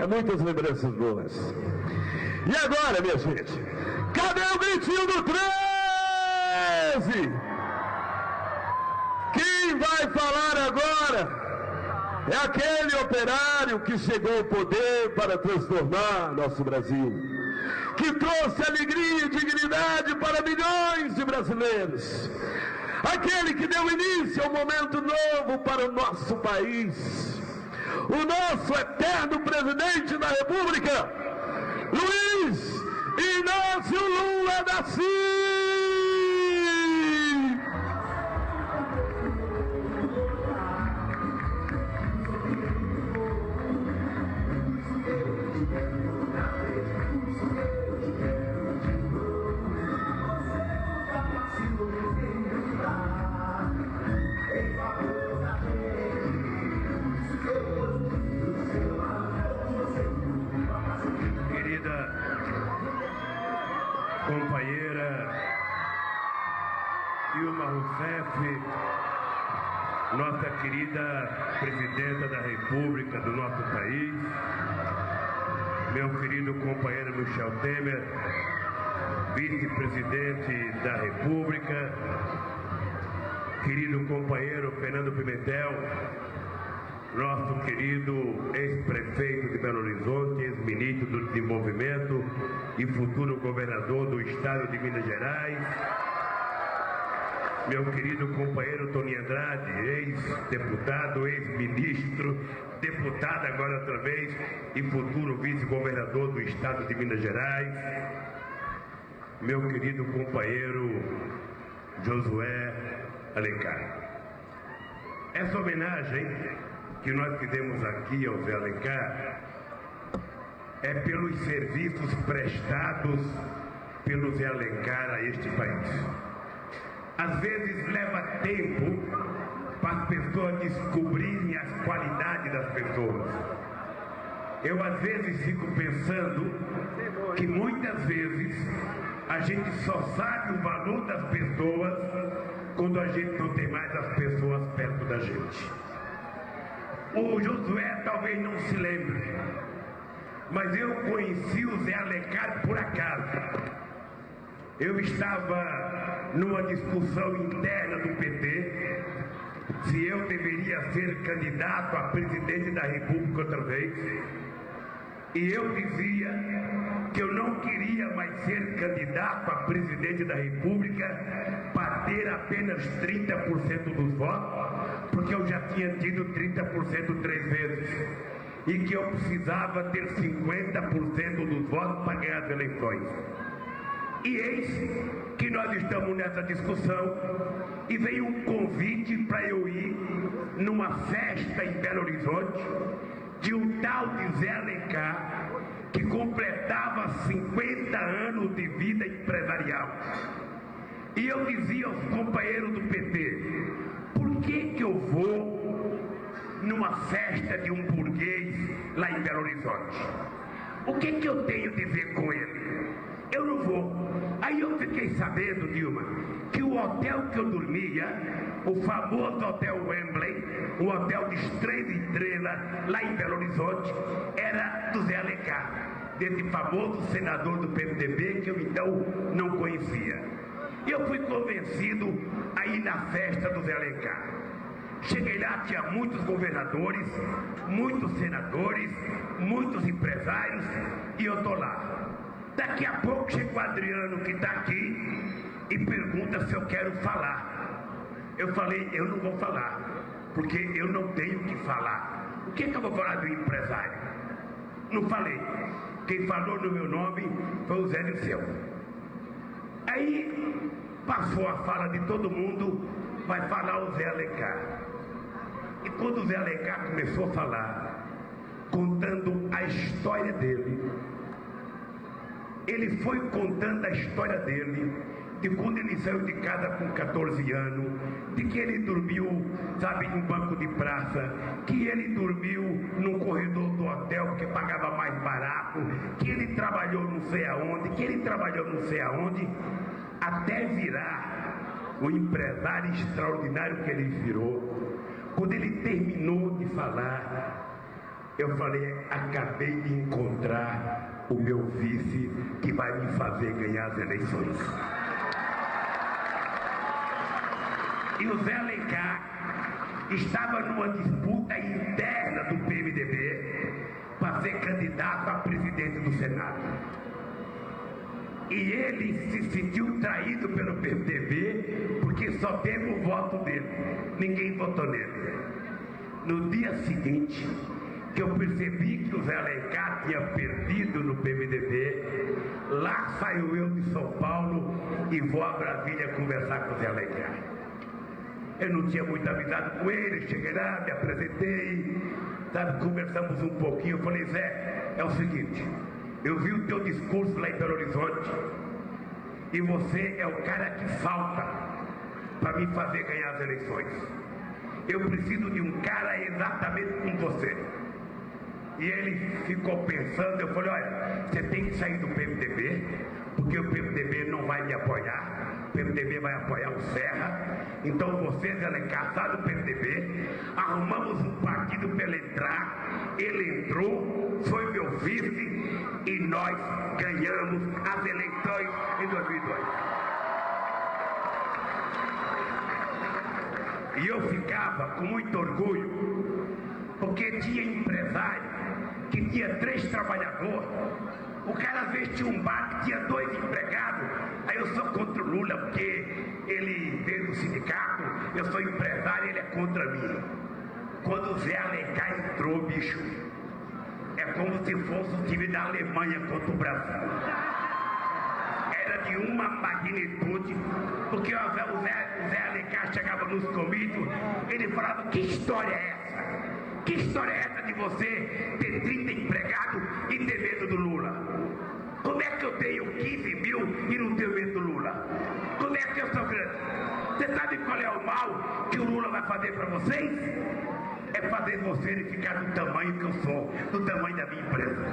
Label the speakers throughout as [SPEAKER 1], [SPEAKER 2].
[SPEAKER 1] muitas lembranças boas. E agora, minha gente, cadê o gritinho do 13? Quem vai falar agora é aquele operário que chegou ao poder para transformar nosso Brasil, que trouxe alegria e dignidade para milhões de brasileiros, aquele que deu início a um momento novo para o nosso país, o nosso eterno presidente da República, Luiz Inácio Lula da Silva.
[SPEAKER 2] Companheira Dilma Rousseff, nossa querida presidenta da República do nosso país, meu querido companheiro Michel Temer, vice-presidente da República, querido companheiro Fernando Pimentel, nosso querido ex-prefeito de Belo Horizonte, ex-ministro do Desenvolvimento e futuro governador do estado de Minas Gerais, meu querido companheiro Tony Andrade, ex-deputado, ex-ministro, deputado agora outra vez e futuro vice-governador do estado de Minas Gerais, meu querido companheiro Josué Alencar. Essa homenagem que nós fizemos aqui ao Zé Alencar é pelos serviços prestados pelo Zé Alencar a este país. Às vezes leva tempo para as pessoas descobrirem as qualidades das pessoas. Eu às vezes fico pensando que muitas vezes a gente só sabe o valor das pessoas quando a gente não tem mais as pessoas perto da gente. O Josué talvez não se lembre, mas eu conheci o Zé Alencar por acaso. Eu estava numa discussão interna do PT se eu deveria ser candidato a presidente da República outra vez. E eu dizia que eu não queria mais ser candidato a presidente da República para ter apenas 30% dos votos, porque eu já tinha tido 30% 3 vezes. E que eu precisava ter 50% dos votos para ganhar as eleições. E eis que nós estamos nessa discussão e veio um convite para eu ir numa festa em Belo Horizonte de um tal de Zé Alencar, que completava 50 anos de vida empresarial. E eu dizia aos companheiros do PT, por que eu vou numa festa de um burguês lá em Belo Horizonte? O que eu tenho a dizer com ele? Eu não vou. Aí eu fiquei sabendo, Dilma, que o hotel que eu dormia, o famoso Hotel Wembley, um hotel de 3 estrelas lá em Belo Horizonte, era do Zé Alencar, desse famoso senador do PMDB que eu então não conhecia. E eu fui convencido a ir na festa do Zé Alencar. Cheguei lá, tinha muitos governadores, muitos senadores, muitos empresários, e eu tô lá. Daqui a pouco chega o Adriano, que está aqui, e pergunta se eu quero falar. Eu falei, eu não vou falar, porque eu não tenho o que falar. O que eu vou falar do empresário? Não falei. Quem falou no meu nome foi o Zé Liceu. Aí passou a fala de todo mundo, vai falar o Zé Alencar. E quando o Zé Alencar começou a falar, contando a história dele, ele foi contando a história dele, de quando ele saiu de casa com 14 anos, de que ele dormiu, sabe, em um banco de praça, que ele dormiu num corredor do hotel porque pagava mais barato, que ele trabalhou não sei aonde, que ele trabalhou não sei aonde, até virar o empresário extraordinário que ele virou. Quando ele terminou de falar, Eu falei, acabei de encontrar o meu vice que vai me fazer ganhar as eleições. E o Zé Alencar estava numa disputa interna do PMDB para ser candidato a presidente do Senado. E ele se sentiu traído pelo PMDB porque só teve o voto dele. Ninguém votou nele. No dia seguinte, que eu percebi que o Zé Alencar tinha perdido no PMDB, lá saio eu de São Paulo e vou a Brasília conversar com o Zé Alencar. Eu não tinha muita amizade com ele, cheguei lá, me apresentei, sabe, conversamos um pouquinho. Eu falei, Zé, é o seguinte, eu vi o teu discurso lá em Belo Horizonte e você é o cara que falta para me fazer ganhar as eleições. Eu preciso de um cara exatamente como você. E ele ficou pensando, eu falei, olha, você tem que sair do PMDB, porque o PMDB não vai me apoiar, o PMDB vai apoiar o Serra, então você, Zé Alencar, sai do PMDB, arrumamos um partido para ele entrar, ele entrou, foi meu vice, e nós ganhamos as eleições em 2002. E eu ficava com muito orgulho, porque tinha empresário que tinha 3 trabalhadores, o cara às vezes tinha um bar que tinha 2 empregados. Aí eu sou contra o Lula porque ele veio do sindicato, eu sou empresário e ele é contra mim. Quando o Zé Alencar entrou, bicho, é como se fosse o time da Alemanha contra o Brasil. Era de uma magnitude, porque o Zé Alencar chegava nos comícios, ele falava, que história é essa? Que história é essa de você ter 30 empregados e ter medo do Lula? Como é que eu tenho 15 mil e não tenho medo do Lula? Como é que eu sou grande? Você sabe qual é o mal que o Lula vai fazer para vocês? É fazer vocês ficar do tamanho que eu sou, do tamanho da minha empresa.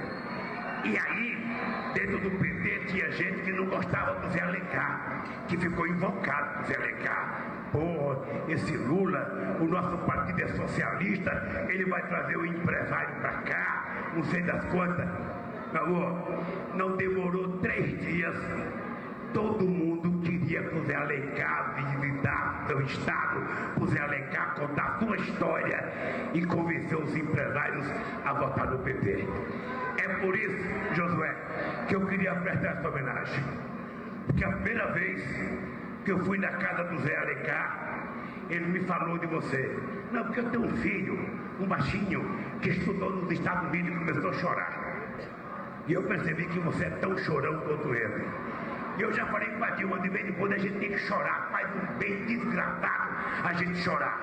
[SPEAKER 2] E aí, dentro do PT tinha gente que não gostava do Zé Alencar, que ficou invocado com o Zé Alencar. Pô, esse Lula, o nosso partido é socialista, ele vai trazer o empresário para cá, não sei das quantas. Meu amor, não demorou 3 dias, todo mundo queria que o Zé Alencar visitar seu estado, o Zé Alencar contar sua história e convencer os empresários a votar no PT. É por isso, Josué, que eu queria prestar essa homenagem. Porque a primeira vez que eu fui na casa do Zé Alencar, ele me falou de você. Não, porque eu tenho um filho, um baixinho, que estudou nos Estados Unidos e começou a chorar. E eu percebi que você é tão chorão quanto ele. E eu já falei com a Dilma, de vez em quando a gente tem que chorar, faz um bem desgraçado a gente chorar.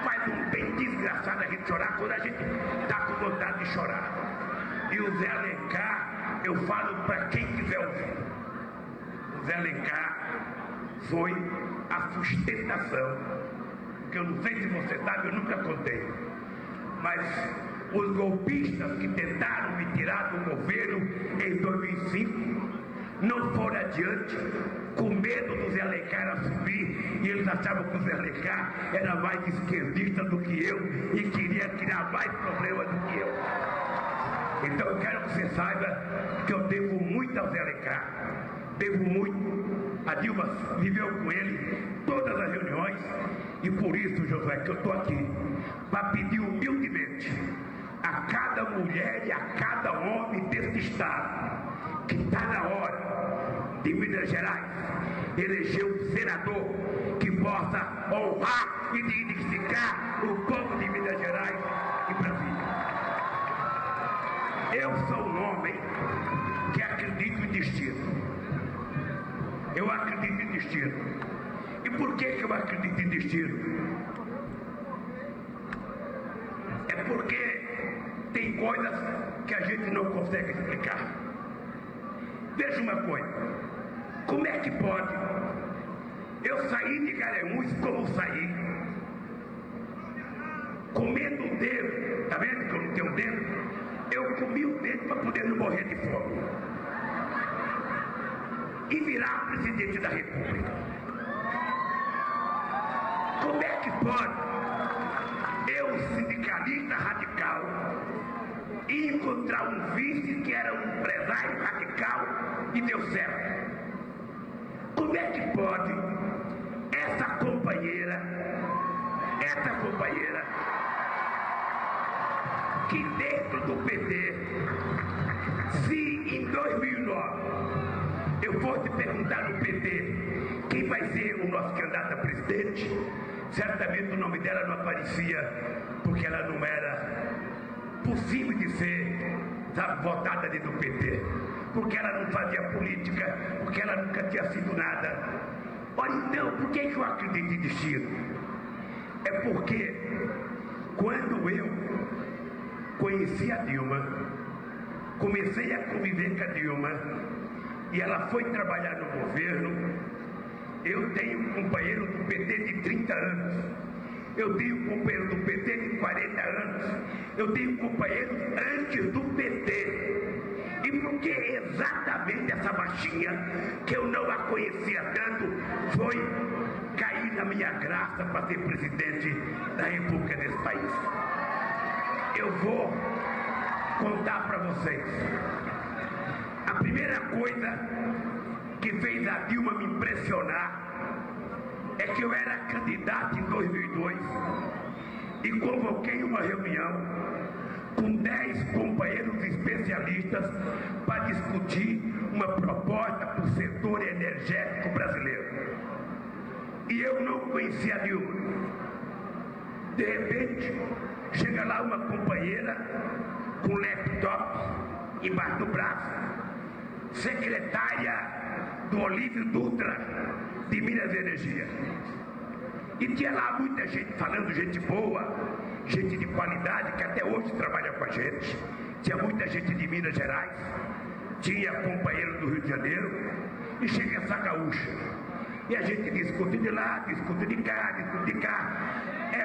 [SPEAKER 2] Faz um bem desgraçado a gente chorar quando a gente está com vontade de chorar. E o Zé Alencar, eu falo para quem quiser ouvir, o Zé Alencar foi a sustentação, que eu não sei se você sabe, eu nunca contei, mas os golpistas que tentaram me tirar do governo em 2005 não foram adiante, com medo do Zé Alencar assumir, e eles achavam que o Zé Alencar era mais esquerdista do que eu e queria criar mais problemas do que eu. Então eu quero que você saiba que eu devo muito ao Zé Alencar, devo muito. A Dilma viveu com ele todas as reuniões, e por isso, Josué, que eu estou aqui para pedir humildemente a cada mulher e a cada homem desse estado que está na hora de Minas Gerais eleger um senador que possa honrar e dignificar o povo de Minas Gerais e Brasília. Eu sou um homem que acredito em destino. Eu acredito em destino. E por que eu acredito em destino? É porque tem coisas que a gente não consegue explicar. Veja uma coisa. Como é que pode eu sair de Garanhuns como saí, comendo o dedo, tá vendo que eu não tenho um dedo? Eu comi o dedo para poder não morrer de fome e virar presidente da República. Como é que pode eu, sindicalista radical, e encontrar um vice que era um empresário radical e deu certo. Como é que pode essa companheira, que dentro do PT, se em 2009 eu fosse perguntar no PT quem vai ser o nosso candidato a presidente, certamente o nome dela não aparecia, porque ela não era possível de ser, sabe, votada dentro do PT, porque ela não fazia política, porque ela nunca tinha sido nada. Ora então, por que eu acredito em destino? É porque quando eu conheci a Dilma, comecei a conviver com a Dilma e ela foi trabalhar no governo, eu tenho um companheiro do PT de 30 anos, eu tenho um companheiro do PT de 40 anos, eu tenho companheiros antes do PT. E por que exatamente essa baixinha, que eu não a conhecia tanto, foi cair na minha graça para ser presidente da República desse país? Eu vou contar para vocês. A primeira coisa que fez a Dilma me impressionar é que eu era candidato em 2002 e convoquei uma reunião com 10 companheiros especialistas para discutir uma proposta para o setor energético brasileiro. E eu não conhecia a Dilma. De repente, chega lá uma companheira com laptop embaixo do braço, secretária do Olívio Dutra de Minas e Energia. E tinha lá muita gente falando, gente boa, gente de qualidade, que até hoje trabalha com a gente. Tinha muita gente de Minas Gerais, tinha companheiro do Rio de Janeiro, e chega essa gaúcha. E a gente discute de lá, discute de cá, discute de cá.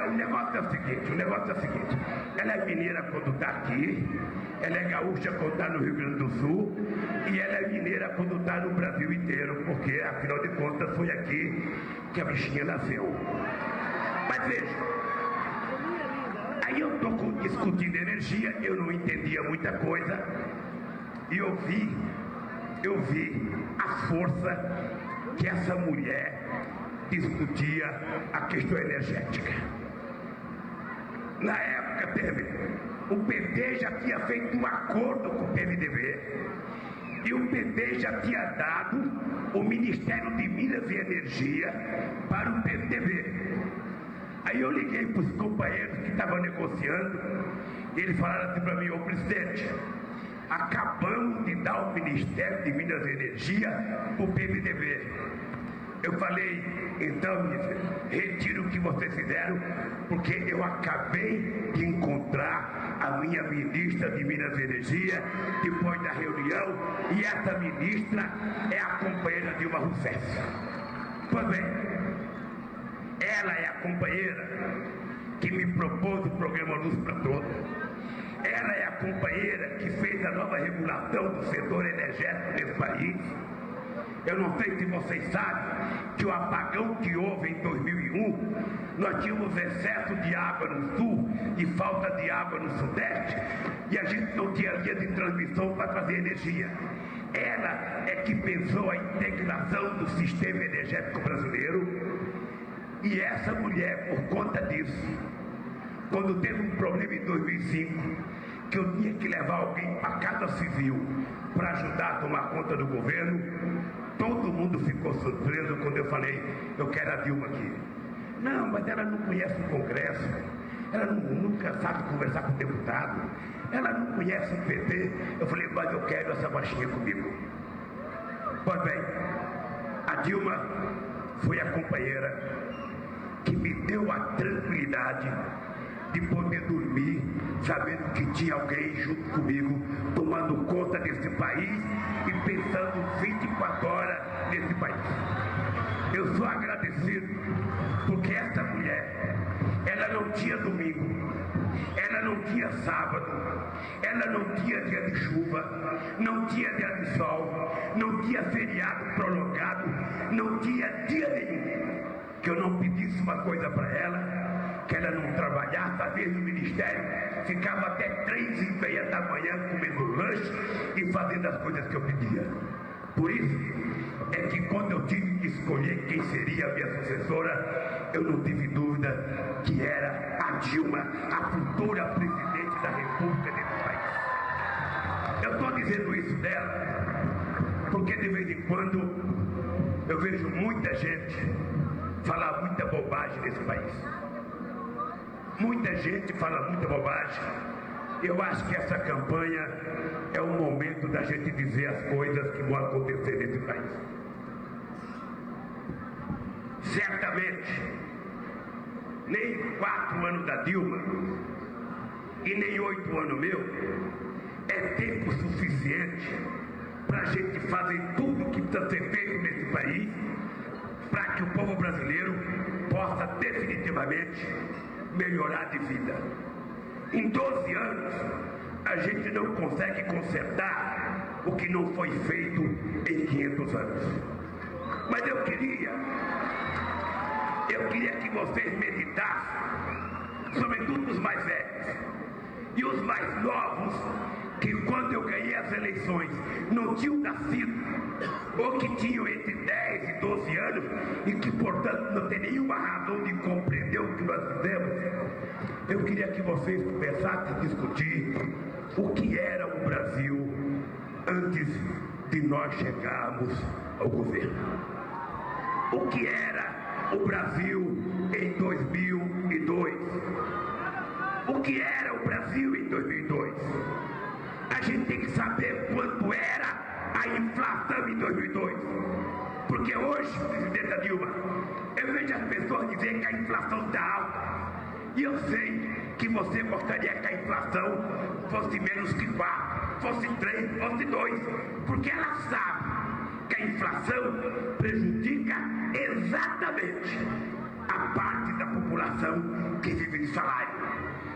[SPEAKER 2] O negócio é o seguinte, ela é mineira quando está aqui, ela é gaúcha quando está no Rio Grande do Sul, e ela é mineira quando está no Brasil inteiro, porque afinal de contas foi aqui que a bichinha nasceu. Mas veja, aí eu estou discutindo energia, eu não entendia muita coisa, e eu vi a força que essa mulher discutia a questão energética. Na época, o PT já tinha feito um acordo com o PMDB e o PT já tinha dado o Ministério de Minas e Energia para o PMDB. Aí eu liguei para os companheiros que estavam negociando e eles falaram assim para mim: ô presidente, acabamos de dar o Ministério de Minas e Energia para o PMDB. Eu falei: então, retiro o que vocês fizeram, porque eu acabei de encontrar a minha ministra de Minas e Energia depois da reunião, e essa ministra é a companheira Dilma Rousseff. Pois bem, ela é a companheira que me propôs o programa Luz para Todos. Ela é a companheira que fez a nova regulação do setor energético desse país. Eu não sei se vocês sabem que o apagão que houve em 2001, nós tínhamos excesso de água no sul e falta de água no sudeste, e a gente não tinha linha de transmissão para trazer energia. Ela é que pensou a integração do sistema energético brasileiro, e essa mulher, por conta disso, quando teve um problema em 2005, que eu tinha que levar alguém para a Casa Civil para ajudar a tomar conta do governo, todo mundo ficou surpreso quando eu falei: eu quero a Dilma aqui. Não, mas ela não conhece o Congresso, ela nunca sabe conversar com o deputado, ela não conhece o PT. Eu falei: mas eu quero essa baixinha comigo. Pois bem, a Dilma foi a companheira que me deu a tranquilidade de poder dormir sabendo que tinha alguém junto comigo tomando conta desse país e pensando 24 horas nesse país. Eu sou agradecido porque essa mulher, ela não tinha domingo, ela não tinha sábado, ela não tinha dia de chuva, não tinha dia de sol, não tinha feriado prolongado, não tinha dia nenhum que eu não pedisse uma coisa para ela que ela não trabalhasse, às vezes no ministério ficava até 3h30 da manhã comendo lanche e fazendo as coisas que eu pedia. Por isso é que quando eu tive que escolher quem seria a minha sucessora, eu não tive dúvida que era a Dilma, a futura presidente da República desse país. Eu estou dizendo isso dela porque de vez em quando eu vejo muita gente falar muita bobagem nesse país. Muita gente fala muita bobagem. Eu acho que essa campanha é o momento da gente dizer as coisas que vão acontecer nesse país. Certamente, nem 4 anos da Dilma e nem 8 anos meu é tempo suficiente para a gente fazer tudo o que precisa ser feito nesse país para que o povo brasileiro possa definitivamente melhorar de vida. Em 12 anos, a gente não consegue consertar o que não foi feito em 500 anos. Mas eu queria que vocês meditassem, sobretudo os mais velhos e os mais novos, que quando eu ganhei as eleições não tinham nascido, ou que tinham entre 10 e 12 anos, e que, portanto, não tem nenhuma razão de compreender o que nós fizemos. Eu queria que vocês começassem a discutir o que era o Brasil antes de nós chegarmos ao governo. O que era o Brasil em 2002? O que era o Brasil em 2002? A gente tem que saber quanto era a inflação em 2002. Porque hoje, presidenta Dilma, eu vejo as pessoas dizerem que a inflação está alta. E eu sei que você gostaria que a inflação fosse menos que 4, fosse 3, fosse 2. Porque ela sabe que a inflação prejudica exatamente a parte da população que vive de salário.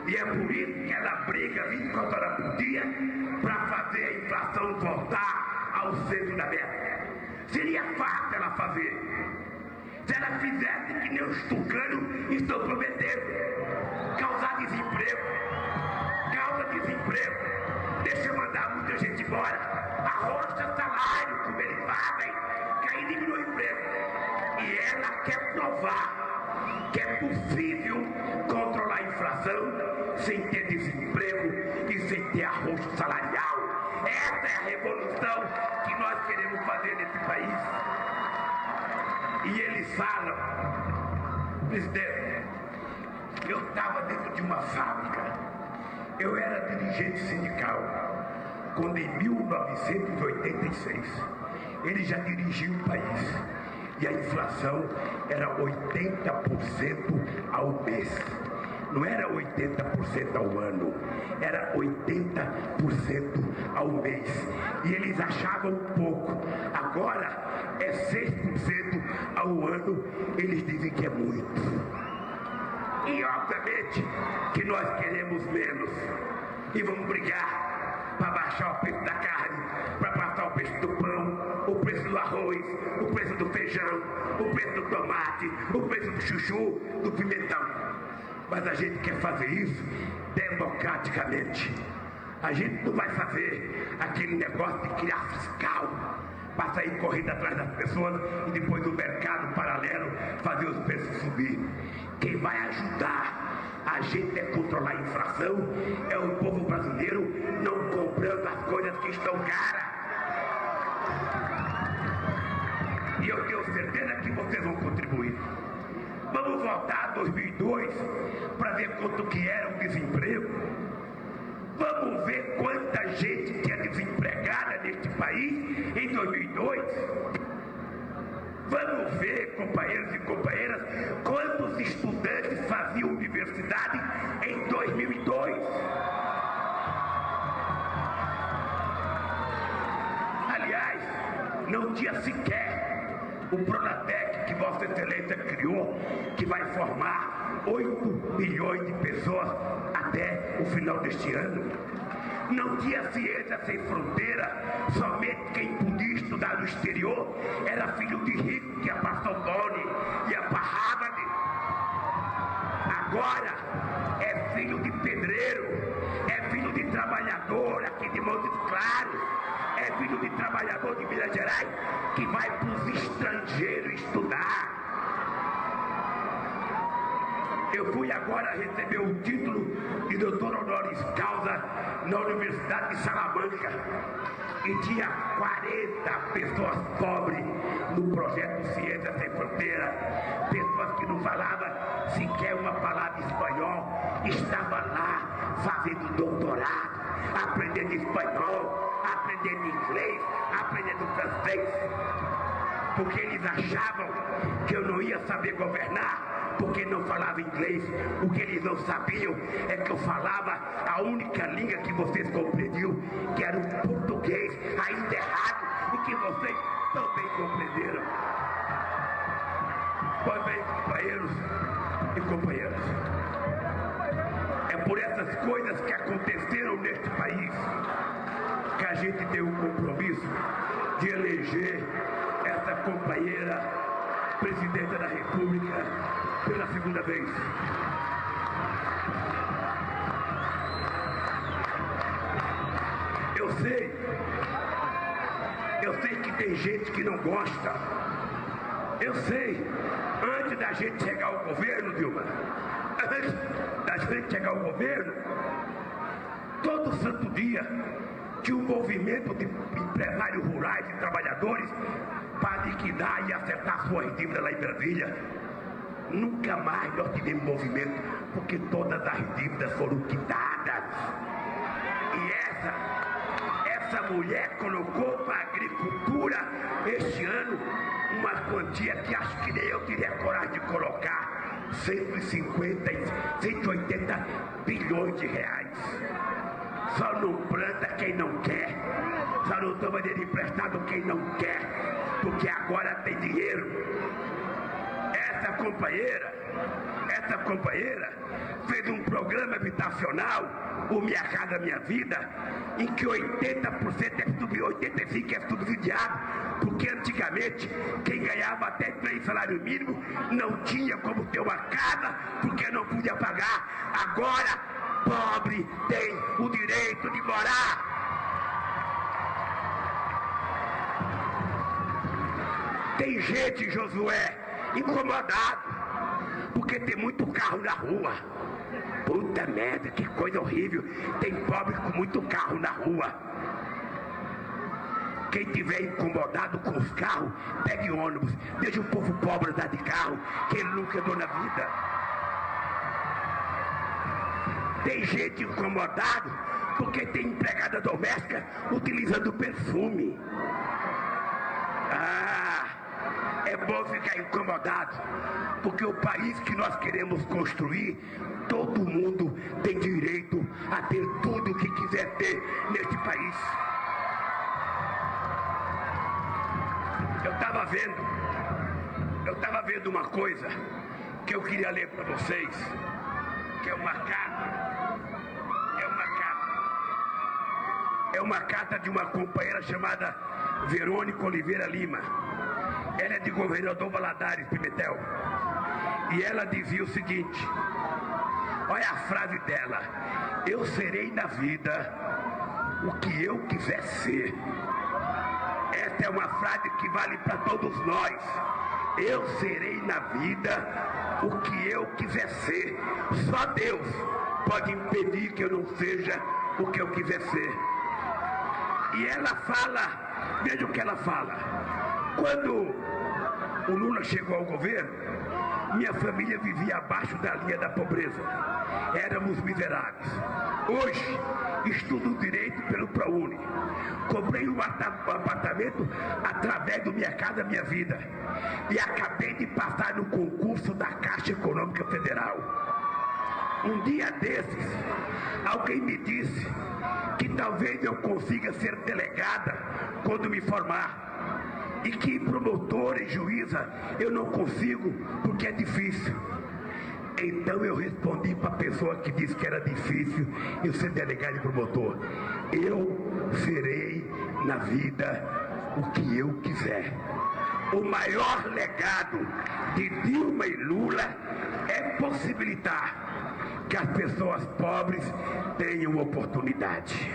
[SPEAKER 2] E é por isso que ela briga 24 horas por dia para fazer a inflação voltar ao centro da meta. Seria fácil ela fazer se ela fizesse que nem os tucanos estão prometendo: causar desemprego. Causa desemprego, deixa mandar muita gente embora, arrocha salário, como eles fazem, que aí diminui o emprego. E ela quer provar que é possível controlar a inflação sem ter desemprego e sem ter arrocho salarial. Essa é a revolução que nós queremos fazer nesse país. E eles falam: presidente, eu estava dentro de uma fábrica, eu era dirigente sindical, quando em 1986 ele já dirigiu o país e a inflação era 80% ao mês. Não era 80% ao ano, era 80% ao mês. E eles achavam pouco. Agora é 6% ao ano, eles dizem que é muito. E obviamente que nós queremos menos. E vamos brigar para baixar o preço da carne, para baixar o preço do pão, o preço do arroz, o preço do feijão, o preço do tomate, o preço do chuchu, do pimentão. Mas a gente quer fazer isso democraticamente. A gente não vai fazer aquele negócio de criar fiscal para sair correndo atrás das pessoas e depois do mercado paralelo fazer os preços subir. Quem vai ajudar a gente a controlar a inflação é o povo brasileiro não comprando as coisas que estão caras. E eu tenho certeza que vocês vão contribuir. Vamos voltar a 2002 para ver quanto que era o desemprego. Vamos ver quanta gente tinha desempregada neste país em 2002. Vamos ver, companheiros e companheiras, quantos estudantes faziam universidade em 2002. Aliás, não tinha sequer o Pronatec que Vossa Excelência criou, que vai formar 8 milhões de pessoas até o final deste ano. Não tinha ciência sem fronteira, somente quem podia estudar no exterior era filho de rico que ia para Sorbonne, ia para Harvard. agora é filho de pedreiro, é filho de trabalhador aqui de Montes Claros, é filho de trabalhador de Minas Gerais que vai para os estrangeiros estudar. Eu fui agora receber o título de doutor honoris causa na Universidade de Salamanca e tinha 40 pessoas pobres no projeto Ciência Sem Fronteira, pessoas que não falavam sequer uma palavra espanhol, estava lá fazendo doutorado, aprendendo espanhol, aprendendo inglês, aprendendo francês, porque eles achavam que eu não ia saber governar porque não falava inglês. O que eles não sabiam é que eu falava a única língua que vocês compreendiam, que era o português, ainda errado, e que vocês também compreenderam. Pois bem, companheiros e companheiras, é por essas coisas que aconteceram neste país que a gente tem um compromisso de eleger essa companheira presidenta da República pela segunda vez. Eu sei que tem gente que não gosta. Eu sei. Antes da gente chegar ao governo, Dilma, antes da gente chegar ao governo, todo santo dia tinha um movimento de empresários rurais e trabalhadores para liquidar e acertar suas dívidas lá em Brasília. Nunca mais nós tivemos movimento, porque todas as dívidas foram quitadas. E essa mulher colocou para a agricultura este ano uma quantia que acho que nem eu teria coragem de colocar, 150, 180 bilhões de reais. Só não planta quem não quer, só não toma dinheiro emprestado quem não quer, porque agora tem dinheiro. Essa companheira fez um programa habitacional, o Minha Casa Minha Vida, em que 80% é subsidiado, 85% é subsidiado, porque antigamente quem ganhava até 3 salários mínimos não tinha como ter uma casa, porque não podia pagar. Agora, pobre tem o direito de morar. Tem gente, Josué, incomodado, porque tem muito carro na rua. Puta merda, que coisa horrível. Tem pobre com muito carro na rua. Quem tiver incomodado com os carros, pegue ônibus. Deixa o povo pobre andar de carro, que ele nunca andou na vida. Tem gente incomodado porque tem empregada doméstica utilizando perfume. É bom ficar incomodado, porque o país que nós queremos construir, todo mundo tem direito a ter tudo o que quiser ter neste país. Eu estava vendo uma coisa que eu queria ler para vocês, que é uma carta de uma companheira chamada Verônica Oliveira Lima. Ela é de Governador Valadares Pimentel. E ela dizia o seguinte, olha a frase dela: eu serei na vida o que eu quiser ser. Essa é uma frase que vale para todos nós. Eu serei na vida o que eu quiser ser. Só Deus pode impedir que eu não seja o que eu quiser ser. E ela fala, veja o que ela fala: quando o Lula chegou ao governo, minha família vivia abaixo da linha da pobreza. Éramos miseráveis. Hoje, estudo direito pelo ProUni. Comprei um apartamento através do Minha Casa Minha Vida. E acabei de passar no concurso da Caixa Econômica Federal. Um dia desses, alguém me disse que talvez eu consiga ser delegada quando me formar. E que promotora e juíza eu não consigo porque é difícil. Então eu respondi para a pessoa que disse que era difícil eu ser delegado e promotor: eu serei na vida o que eu quiser. O maior legado de Dilma e Lula é possibilitar que as pessoas pobres tenham oportunidade.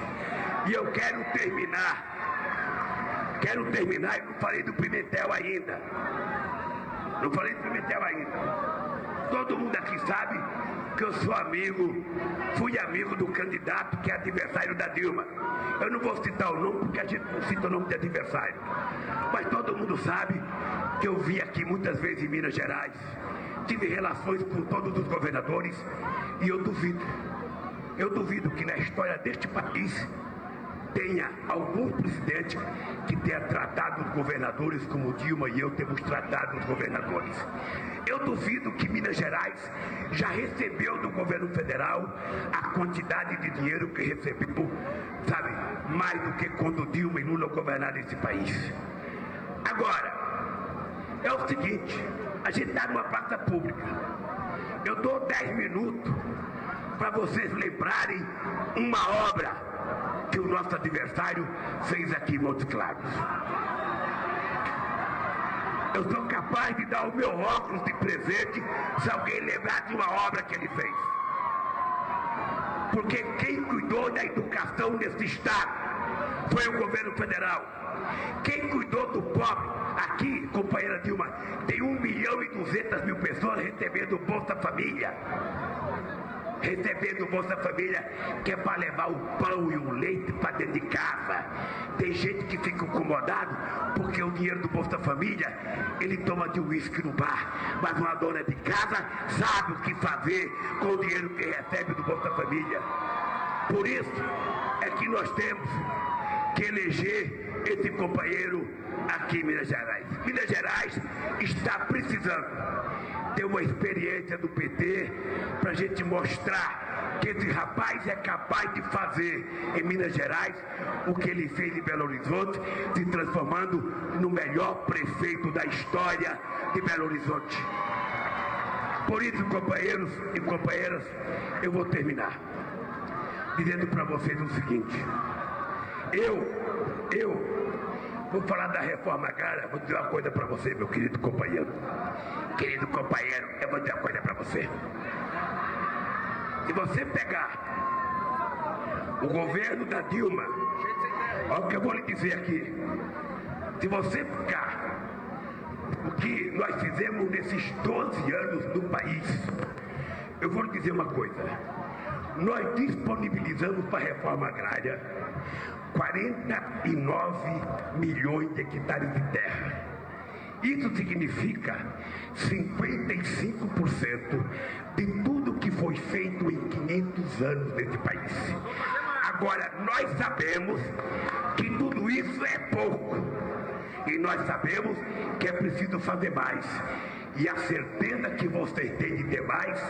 [SPEAKER 2] E eu quero terminar, e não falei do Pimentel ainda. Todo mundo aqui sabe que eu fui amigo do candidato que é adversário da Dilma. Eu não vou citar o nome porque a gente não cita o nome de adversário. Mas todo mundo sabe que eu vim aqui muitas vezes em Minas Gerais, tive relações com todos os governadores e eu duvido que na história deste país tenha algum presidente que tenha tratado os governadores como Dilma e eu temos tratado os governadores. Eu duvido que Minas Gerais já recebeu do governo federal a quantidade de dinheiro que recebeu, sabe, mais do que quando Dilma e Lula governaram esse país. Agora, é o seguinte, a gente está numa praça pública. Eu dou 10 minutos para vocês lembrarem uma obra que o nosso adversário fez aqui em Montes Claros. Eu sou capaz de dar o meu óculos de presente se alguém lembrar de uma obra que ele fez. Porque quem cuidou da educação nesse estado foi o governo federal. Quem cuidou do pobre, aqui, companheira Dilma, tem 1.200.000 pessoas recebendo Bolsa Família. Que é para levar o pão e o leite para dentro de casa. Tem gente que fica incomodado porque o dinheiro do Bolsa Família ele toma de uísque no bar, mas uma dona de casa sabe o que fazer com o dinheiro que recebe do Bolsa Família. Por isso é que nós temos que eleger esse companheiro aqui em Minas Gerais. Minas Gerais está precisando ter uma experiência do PT para a gente mostrar que esse rapaz é capaz de fazer em Minas Gerais o que ele fez em Belo Horizonte, se transformando no melhor prefeito da história de Belo Horizonte. Por isso, companheiros e companheiras, eu vou terminar dizendo para vocês o seguinte: eu vou falar da reforma agrária, vou dizer uma coisa para você, meu querido companheiro. Eu vou dizer uma coisa para você. Se você pegar o governo da Dilma, olha o que eu vou lhe dizer aqui. Se você pegar o que nós fizemos nesses 12 anos no país, eu vou lhe dizer uma coisa. Nós disponibilizamos para a reforma agrária 49 milhões de hectares de terra. Isso significa 55% de tudo que foi feito em 500 anos nesse país. Agora, nós sabemos que tudo isso é pouco. E nós sabemos que é preciso fazer mais. E a certeza que vocês têm de ter mais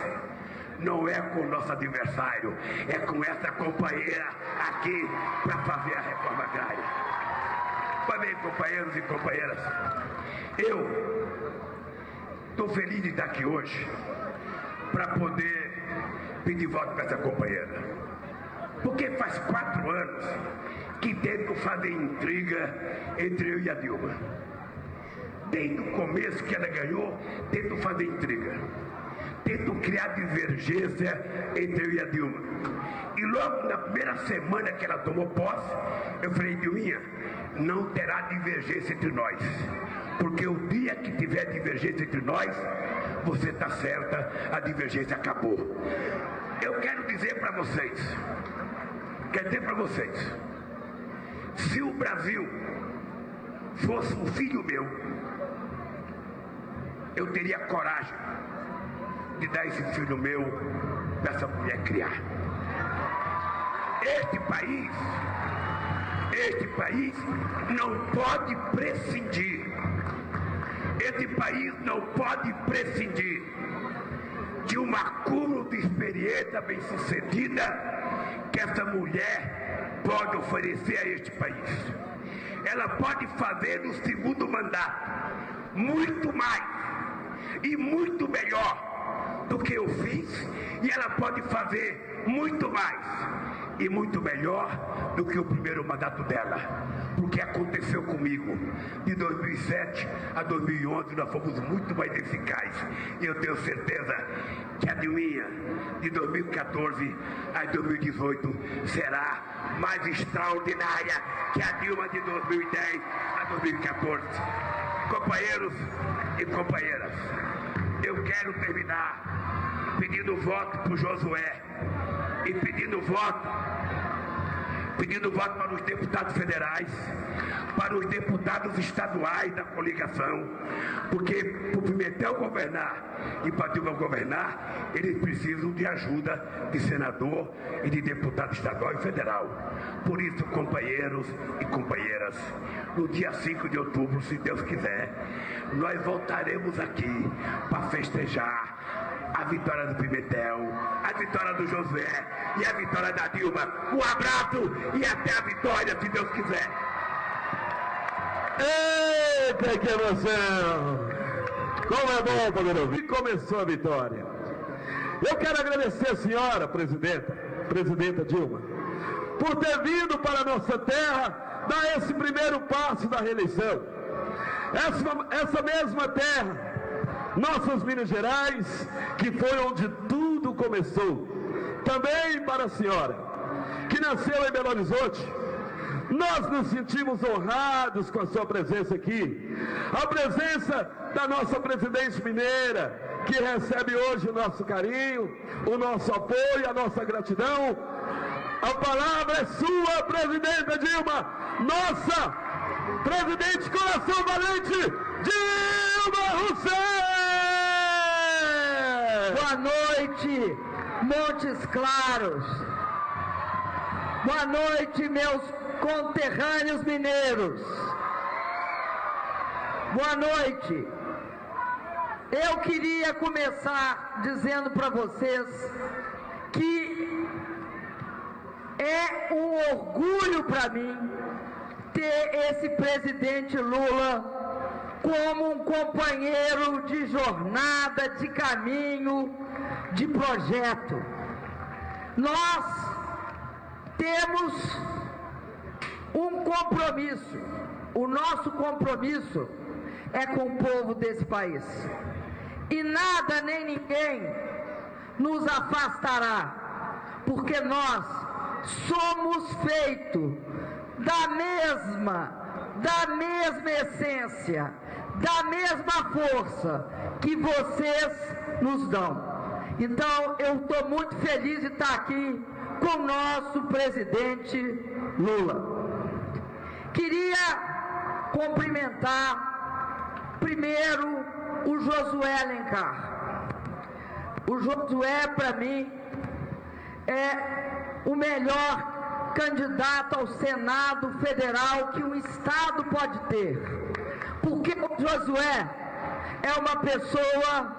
[SPEAKER 2] não é com o nosso adversário, é com essa companheira aqui para fazer a reforma agrária. Pois bem, companheiros e companheiras, eu estou feliz de estar aqui hoje para poder pedir voto para essa companheira. Porque faz 4 anos que tento fazer intriga entre eu e a Dilma. Desde o começo que ela ganhou, tento fazer intriga. Tento criar divergência entre eu e a Dilma. E logo na primeira semana que ela tomou posse, eu falei: Dilminha, não terá divergência entre nós. Porque o dia que tiver divergência entre nós, você está certa, a divergência acabou. Eu quero dizer para vocês, se o Brasil fosse um filho meu, eu teria coragem de dar esse filho meu para essa mulher criar. Este país não pode prescindir. Esse país não pode prescindir de um acúmulo de experiência bem-sucedida que essa mulher pode oferecer a este país. Ela pode fazer no segundo mandato muito mais e muito melhor do que eu fiz, e ela pode fazer muito mais. e muito melhor do que o primeiro mandato dela, porque aconteceu comigo. De 2007 a 2011 nós fomos muito mais eficazes, e eu tenho certeza que a minha de 2014 a 2018 será mais extraordinária que a Dilma de 2010 a 2014. Companheiros e companheiras, eu quero terminar pedindo voto para o Josué e pedindo voto para os deputados federais, para os deputados estaduais da coligação, porque para o Pimentel governar e para Dilma governar, eles precisam de ajuda de senador e de deputado estadual e federal. Por isso, companheiros e companheiras, no dia 5 de outubro, se Deus quiser, nós voltaremos aqui para festejar a vitória do Pimentel, a vitória do Josué e a vitória da Dilma. Um abraço e até a vitória, se Deus quiser.
[SPEAKER 1] Eita, que emoção! Como é bom poder ouvir. E começou a vitória. Eu quero agradecer a senhora, presidenta Dilma, por ter vindo para a nossa terra dar esse primeiro passo da reeleição. Essa mesma terra, nossas Minas Gerais, que foi onde tudo começou. Também para a senhora, que nasceu em Belo Horizonte, nós nos sentimos honrados com a sua presença aqui. A presença da nossa presidente mineira, que recebe hoje o nosso carinho, o nosso apoio, a nossa gratidão. A palavra é sua, presidenta Dilma, nossa presidente Coração Valente, Dilma Rousseff!
[SPEAKER 3] Boa noite, Montes Claros. Boa noite, meus conterrâneos mineiros. Boa noite. Eu queria começar dizendo para vocês que é um orgulho para mim ter esse presidente Lula como um companheiro de jornada, de caminho, de projeto. Nós temos um compromisso. O nosso compromisso é com o povo desse país. E nada nem ninguém nos afastará, porque nós somos feitos da mesma essência, da mesma força que vocês nos dão. Então, eu estou muito feliz de estar aqui com o nosso presidente Lula. Queria cumprimentar primeiro o Josué Alencar. O Josué, para mim, é o melhor candidato ao Senado Federal que um Estado pode ter. Porque o Josué é uma pessoa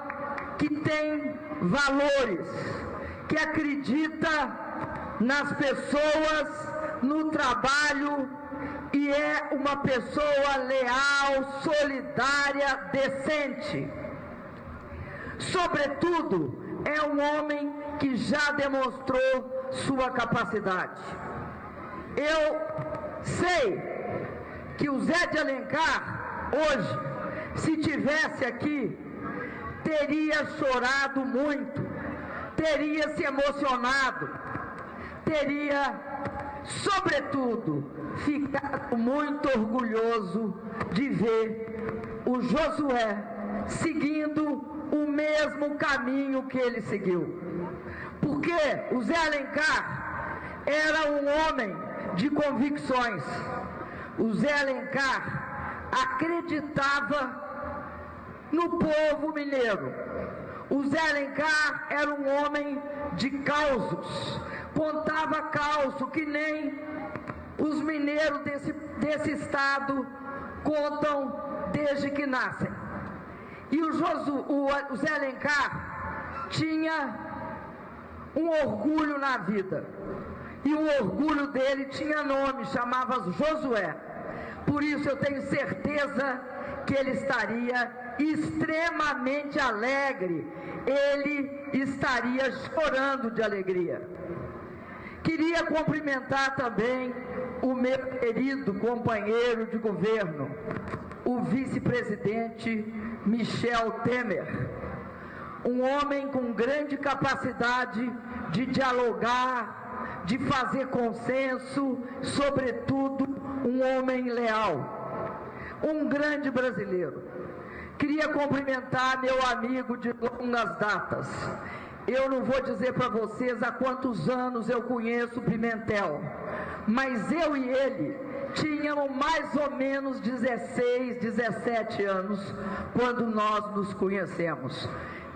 [SPEAKER 3] que tem valores, que acredita nas pessoas, no trabalho, e é uma pessoa leal, solidária, decente. Sobretudo, é um homem que já demonstrou sua capacidade. Eu sei que o Zé de Alencar, hoje, se tivesse aqui, teria chorado muito, teria se emocionado, teria, sobretudo, ficado muito orgulhoso de ver o Josué seguindo o mesmo caminho que ele seguiu. Porque o Zé Alencar era um homem de convicções. O Zé Alencar acreditava no povo mineiro. O Zé Alencar era um homem de causos, contava causos que nem os mineiros desse estado contam desde que nascem. E o Zé Alencar tinha um orgulho na vida. E o orgulho dele tinha nome, chamava Josué. Por isso eu tenho certeza que ele estaria extremamente alegre, ele estaria chorando de alegria. Queria cumprimentar também o meu querido companheiro de governo, o vice-presidente Michel Temer, um homem com grande capacidade de dialogar, de fazer consenso, sobretudo um homem leal, um grande brasileiro. Queria cumprimentar meu amigo de longas datas. Eu não vou dizer para vocês há quantos anos eu conheço Pimentel, mas eu e ele tínhamos mais ou menos 16, 17 anos quando nós nos conhecemos.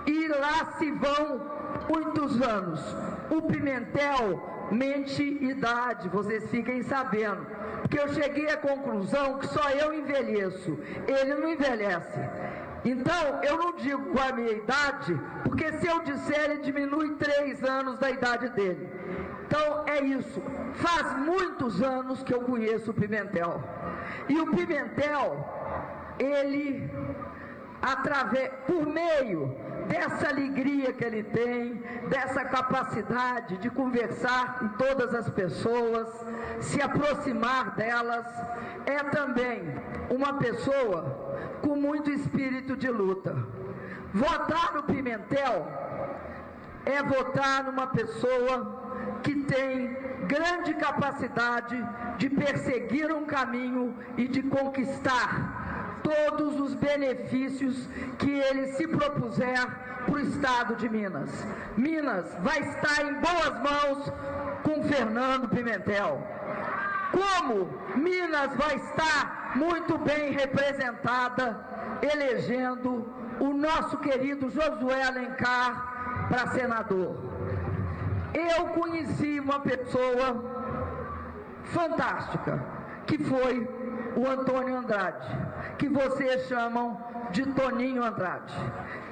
[SPEAKER 3] E lá se vão muitos anos. O Pimentel mente idade, vocês fiquem sabendo, porque eu cheguei à conclusão que só eu envelheço, ele não envelhece. Então, eu não digo com a minha idade, porque se eu disser, ele diminui 3 anos da idade dele. Então, é isso. Faz muitos anos que eu conheço o Pimentel. E o Pimentel, ele, por meio dessa alegria que ele tem, dessa capacidade de conversar com todas as pessoas, se aproximar delas, é também uma pessoa com muito espírito de luta. Votar no Pimentel é votar numa pessoa que tem grande capacidade de perseguir um caminho e de conquistar todos os benefícios que ele se propuser para o estado de Minas. Minas vai estar em boas mãos com Fernando Pimentel. Como Minas vai estar muito bem representada, elegendo o nosso querido Josué Alencar para senador. Eu conheci uma pessoa fantástica, que foi o Antônio Andrade, que vocês chamam de Toninho Andrade,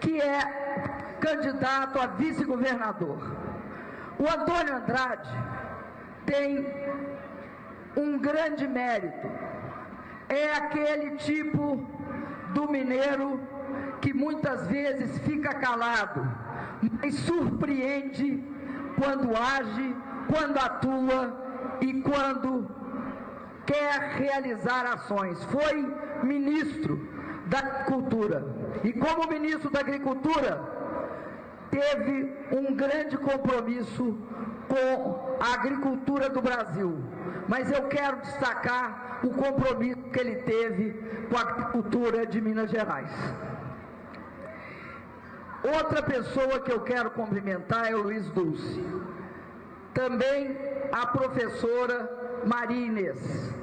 [SPEAKER 3] que é candidato a vice-governador. O Antônio Andrade tem um grande mérito. É aquele tipo do mineiro que muitas vezes fica calado, mas surpreende quando age, quando atua e quando quer realizar ações. Foi ministro da Agricultura e, como ministro da Agricultura, teve um grande compromisso com a agricultura do Brasil. Mas eu quero destacar o compromisso que ele teve com a agricultura de Minas Gerais. Outra pessoa que eu quero cumprimentar é o Luiz Dulce. Também a professora Maria Inês.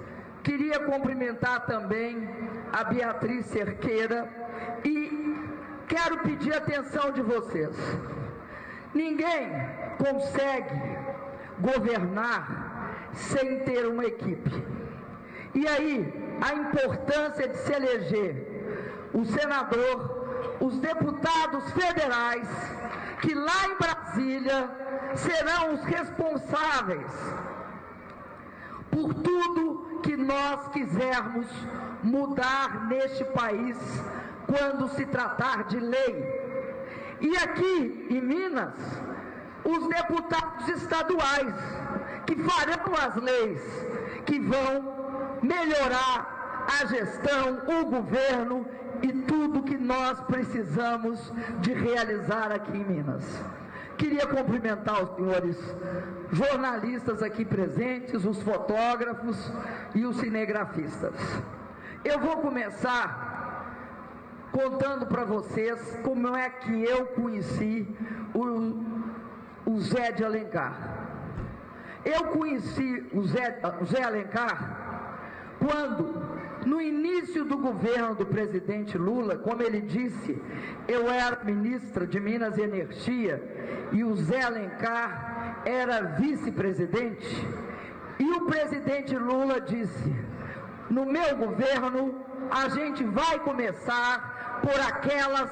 [SPEAKER 3] Queria cumprimentar também a Beatriz Cerqueira e quero pedir a atenção de vocês. Ninguém consegue governar sem ter uma equipe. E aí, a importância de se eleger o senador, os deputados federais, que lá em Brasília serão os responsáveis por tudo que nós quisermos mudar neste país quando se tratar de lei. E aqui em Minas, os deputados estaduais que farão as leis que vão melhorar a gestão, o governo e tudo que nós precisamos de realizar aqui em Minas. Queria cumprimentar os senhores jornalistas aqui presentes, os fotógrafos e os cinegrafistas. Eu vou começar contando para vocês como é que eu conheci o Zé de Alencar. Eu conheci o Zé Alencar quando, no início do governo do presidente Lula, como ele disse, eu era ministra de Minas e Energia e o Zé Alencar era vice-presidente, e o presidente Lula disse: no meu governo a gente vai começar por aquelas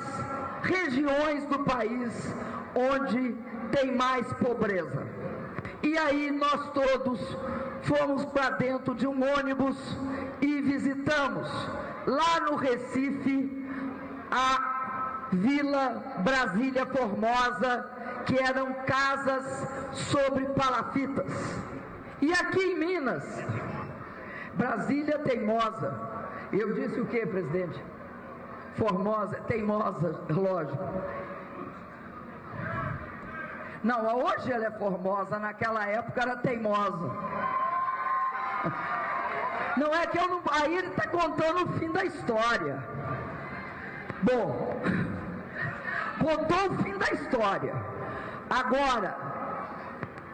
[SPEAKER 3] regiões do país onde tem mais pobreza. E aí nós todos fomos para dentro de um ônibus e visitamos lá no Recife a Vila Brasília Formosa, que eram casas sobre palafitas. E aqui em Minas, Brasília teimosa. Eu disse o que, presidente? Formosa, teimosa, lógico. Não, hoje ela é formosa, naquela época era teimosa. Não é que eu não... Aí ele está contando o fim da história. Bom, contou o fim da história. Agora,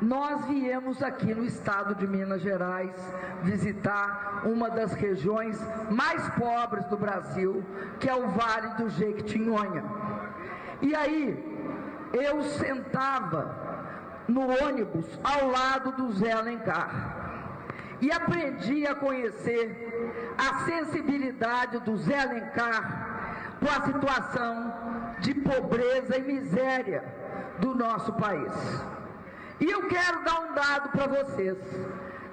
[SPEAKER 3] nós viemos aqui no estado de Minas Gerais visitar uma das regiões mais pobres do Brasil, que é o Vale do Jequitinhonha. E aí, eu sentava no ônibus ao lado do Zé Alencar e aprendi a conhecer a sensibilidade do Zé Alencar com a situação de pobreza e miséria do nosso país. E eu quero dar um dado para vocês.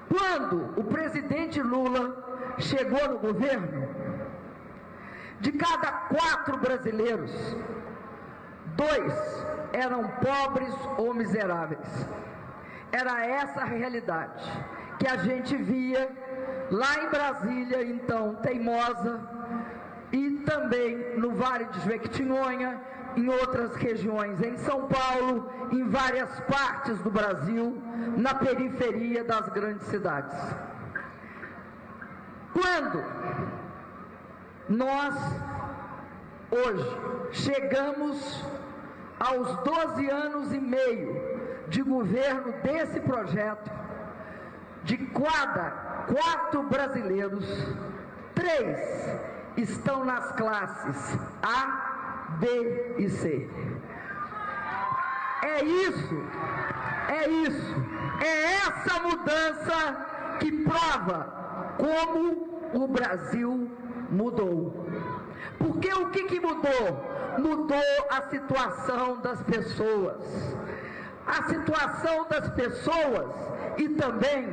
[SPEAKER 3] Quando o presidente Lula chegou no governo, de cada 4 brasileiros, 2 eram pobres ou miseráveis. Era essa a realidade que a gente via lá em Brasília, então teimosa, e também no Vale de Jequitinhonha, em outras regiões, em São Paulo, em várias partes do Brasil, na periferia das grandes cidades. Quando nós, hoje, chegamos aos 12 anos e meio de governo desse projeto, de cada 4 brasileiros, 3 estão nas classes A, B e C. É essa mudança que prova como o Brasil mudou. Porque o que mudou? Mudou a situação das pessoas. A situação das pessoas e também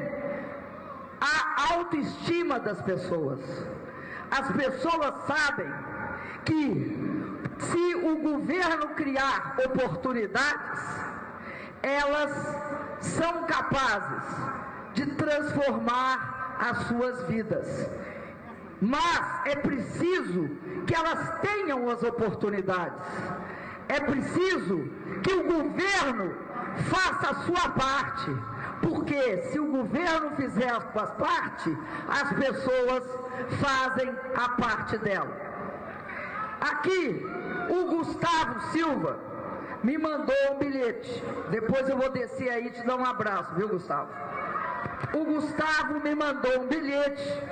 [SPEAKER 3] a autoestima das pessoas. As pessoas sabem que se o governo criar oportunidades, elas são capazes de transformar as suas vidas. Mas é preciso que elas tenham as oportunidades. É preciso que o governo faça a sua parte. Porque se o governo fizer a sua parte, as pessoas fazem a parte dela. Aqui, o Gustavo Silva me mandou um bilhete. Depois eu vou descer aí e te dar um abraço, viu, Gustavo? O Gustavo me mandou um bilhete.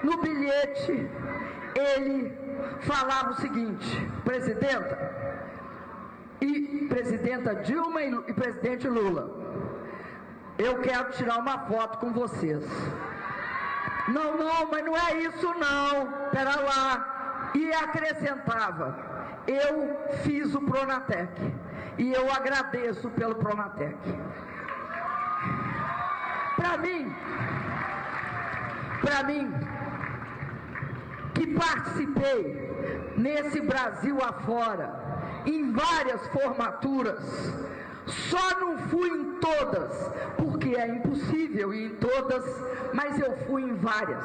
[SPEAKER 3] No bilhete, ele falava o seguinte: Presidenta Dilma e presidente Lula, eu quero tirar uma foto com vocês. Não, mas não é isso não, pera lá. E acrescentava: eu fiz o Pronatec e eu agradeço pelo Pronatec. Para mim, que participei nesse Brasil afora, em várias formaturas, só não fui em todas, porque é impossível ir em todas, mas eu fui em várias.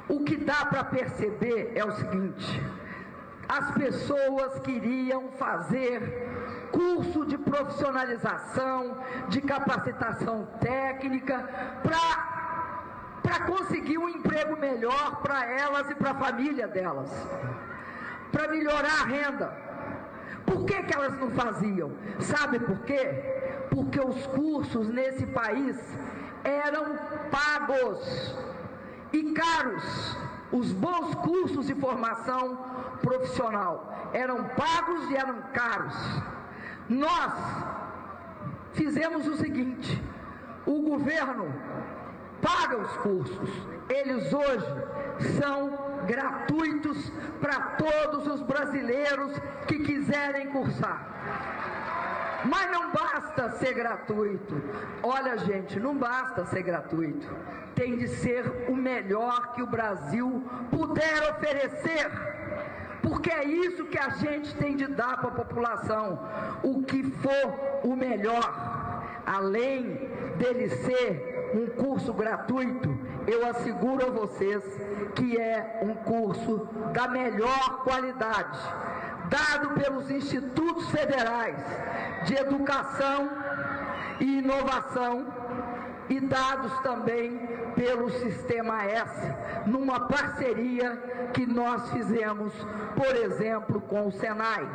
[SPEAKER 3] O que dá para perceber é o seguinte: as pessoas queriam fazer curso de profissionalização, de capacitação técnica, para conseguir um emprego melhor para elas e para a família delas, para melhorar a renda. Por que elas não faziam? Sabe por quê? Porque os cursos nesse país eram pagos e caros. Os bons cursos de formação profissional eram pagos e eram caros. Nós fizemos o seguinte: o governo paga os cursos, eles hoje são gratuitos para todos os brasileiros que quiserem cursar. Mas não basta ser gratuito. Olha, gente, não basta ser gratuito. Tem de ser o melhor que o Brasil puder oferecer. porque é isso que a gente tem de dar para a população, o que for o melhor, além dele ser um curso gratuito, eu asseguro a vocês que é um curso da melhor qualidade, dado pelos institutos federais de educação e inovação e dados também pelo Sistema S, numa parceria que nós fizemos, por exemplo, com o Senai.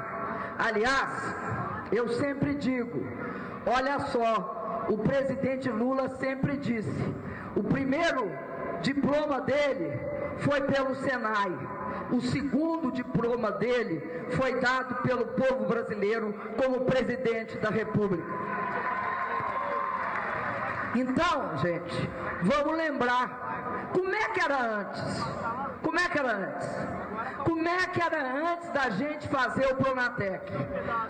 [SPEAKER 3] Aliás, eu sempre digo, olha só, o presidente Lula sempre disse, o primeiro diploma dele foi pelo Senai, o segundo diploma dele foi dado pelo povo brasileiro como presidente da República. Então, gente, vamos lembrar, como é que era antes? Como é que era antes? Como é que era antes da gente fazer o Pronatec?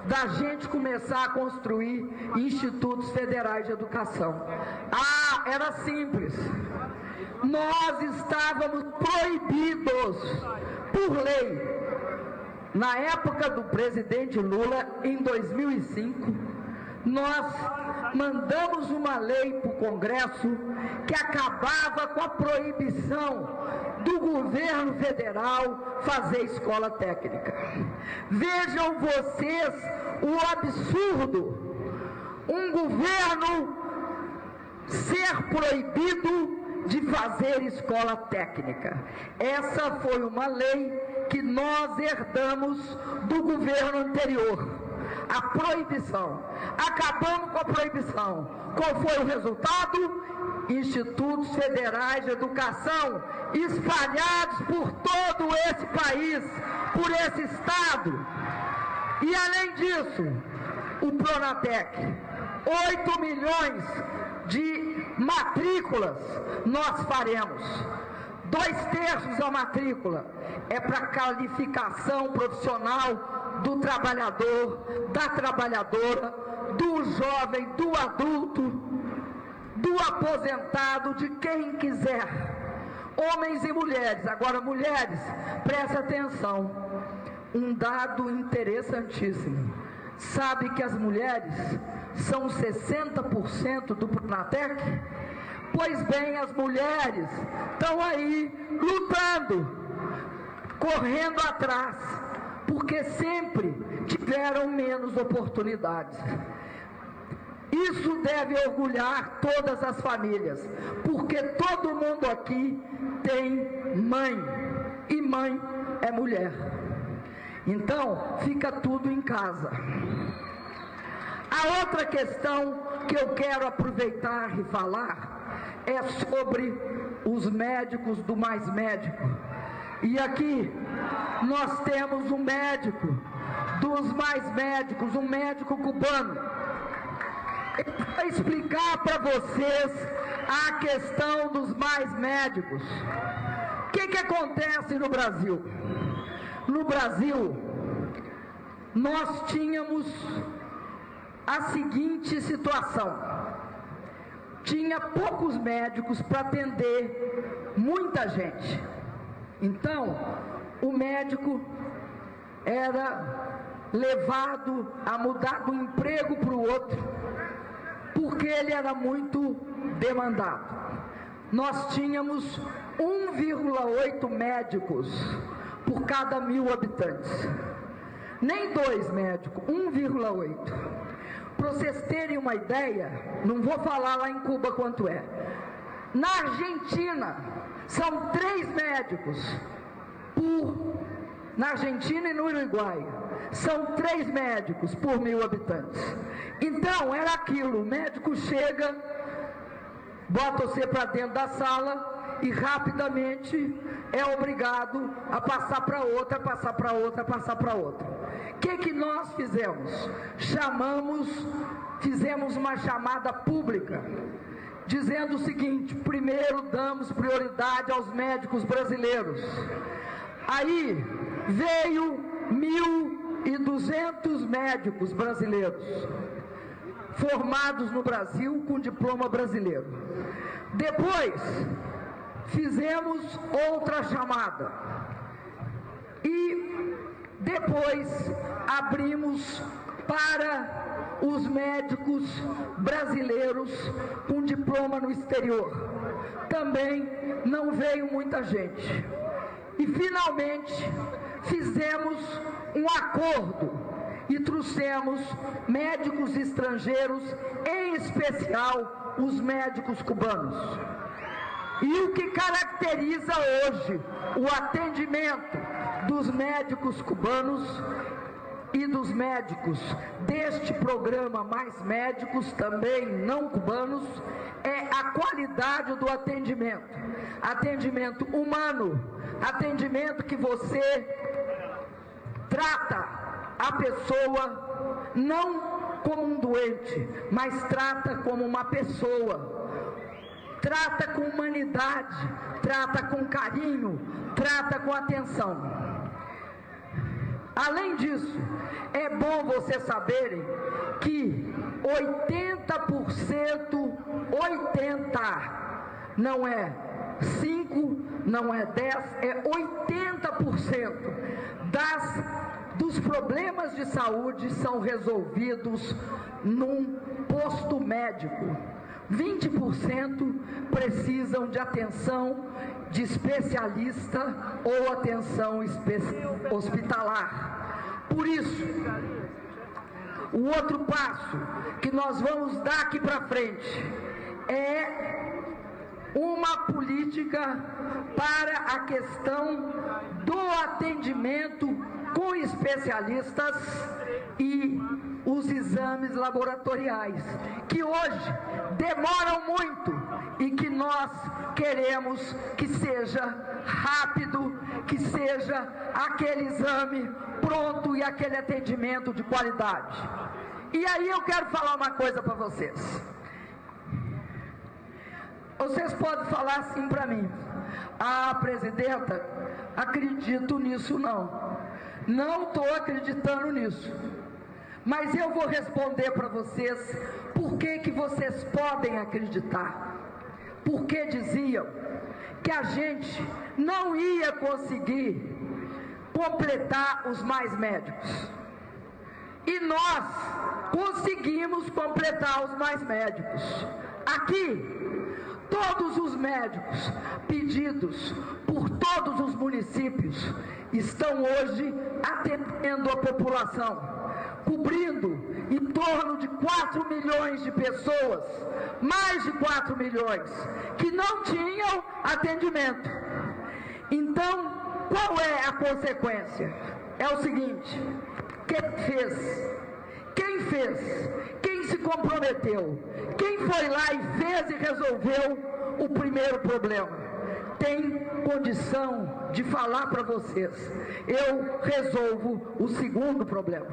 [SPEAKER 3] Da gente começar a construir institutos federais de educação. Ah, era simples. Nós estávamos proibidos por lei. Na época do presidente Lula, em 2005, nós mandamos uma lei para o Congresso que acabava com a proibição do governo federal fazer escola técnica. Vejam vocês o absurdo, um governo ser proibido de fazer escola técnica. Essa foi uma lei que nós herdamos do governo anterior. A proibição. Acabamos com a proibição. Qual foi o resultado? Institutos federais de educação espalhados por todo esse país, por esse estado. E além disso, o Pronatec, 8 milhões de matrículas nós faremos. 2/3 da matrícula é para qualificação profissional do trabalhador, da trabalhadora, do jovem, do adulto, do aposentado, de quem quiser, homens e mulheres. Agora, mulheres, presta atenção, um dado interessantíssimo. Sabe que as mulheres são 60% do Pronatec? Pois bem, as mulheres estão aí lutando, correndo atrás, porque sempre tiveram menos oportunidades. Isso deve orgulhar todas as famílias, porque todo mundo aqui tem mãe, e mãe é mulher. Então, fica tudo em casa. A outra questão que eu quero aproveitar e falar é sobre os médicos do Mais Médico. E aqui nós temos um médico dos Mais Médicos, um médico cubano. Ele vai explicar para vocês a questão dos Mais Médicos. O que acontece no Brasil? No Brasil, nós tínhamos a seguinte situação. Tinha poucos médicos para atender muita gente. Então, o médico era levado a mudar de um emprego para o outro, porque ele era muito demandado. Nós tínhamos 1,8 médicos por cada 1.000 habitantes. Nem 2 médicos, 1,8. Para vocês terem uma ideia, não vou falar lá em Cuba quanto é. Na Argentina, são 3 médicos na Argentina e no Uruguai, são 3 médicos por 1.000 habitantes. Então, era aquilo, o médico chega, bota você para dentro da sala e rapidamente é obrigado a passar para outra, passar para outra, passar para outra. O que nós fizemos? Fizemos uma chamada pública, dizendo o seguinte: primeiro damos prioridade aos médicos brasileiros. Aí veio 1.200 médicos brasileiros formados no Brasil com diploma brasileiro. Depois fizemos outra chamada e Depois abrimos para os médicos brasileiros com diploma no exterior. Também não veio muita gente. E finalmente fizemos um acordo e trouxemos médicos estrangeiros, em especial os médicos cubanos. E o que caracteriza hoje o atendimento dos médicos cubanos e dos médicos deste programa Mais Médicos, também não cubanos, é a qualidade do atendimento. Atendimento humano, atendimento que você trata a pessoa não como um doente, mas trata como uma pessoa. Trata com humanidade, trata com carinho, trata com atenção. Além disso, é bom vocês saberem que 80%, 80, não é 5, não é 10, é 80% dos problemas de saúde são resolvidos num posto médico. 20% precisam de atenção de especialista ou atenção hospitalar. Por isso, o outro passo que nós vamos dar aqui para frente é uma política para a questão do atendimento com especialistas e os exames laboratoriais, que hoje demoram muito e que nós queremos que seja rápido, que seja aquele exame pronto e aquele atendimento de qualidade. E aí eu quero falar uma coisa para vocês. Vocês podem falar assim para mim: ah, presidenta, acredito nisso não. Não estou acreditando nisso. Mas eu vou responder para vocês por que vocês podem acreditar. Porque diziam que a gente não ia conseguir completar os mais médicos. E nós conseguimos completar os mais médicos. Aqui, todos os médicos pedidos por todos os municípios estão hoje atendendo a população, cobrindo em torno de 4 milhões de pessoas, mais de 4 milhões, que não tinham atendimento. Então, qual é a consequência? É o seguinte: quem fez? Quem se comprometeu? Quem foi lá e fez e resolveu o primeiro problema? Tem condição de falar para vocês: eu resolvo o segundo problema.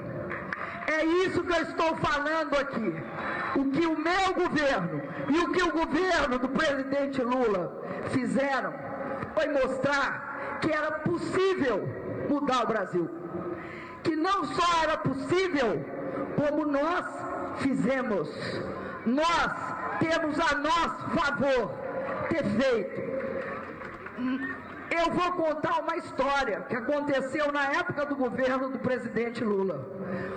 [SPEAKER 3] É isso que eu estou falando aqui. O que o meu governo e o que o governo do presidente Lula fizeram foi mostrar que era possível mudar o Brasil. Que não só era possível, como nós fizemos. Nós temos a nosso favor ter feito. Eu vou contar uma história que aconteceu na época do governo do presidente Lula.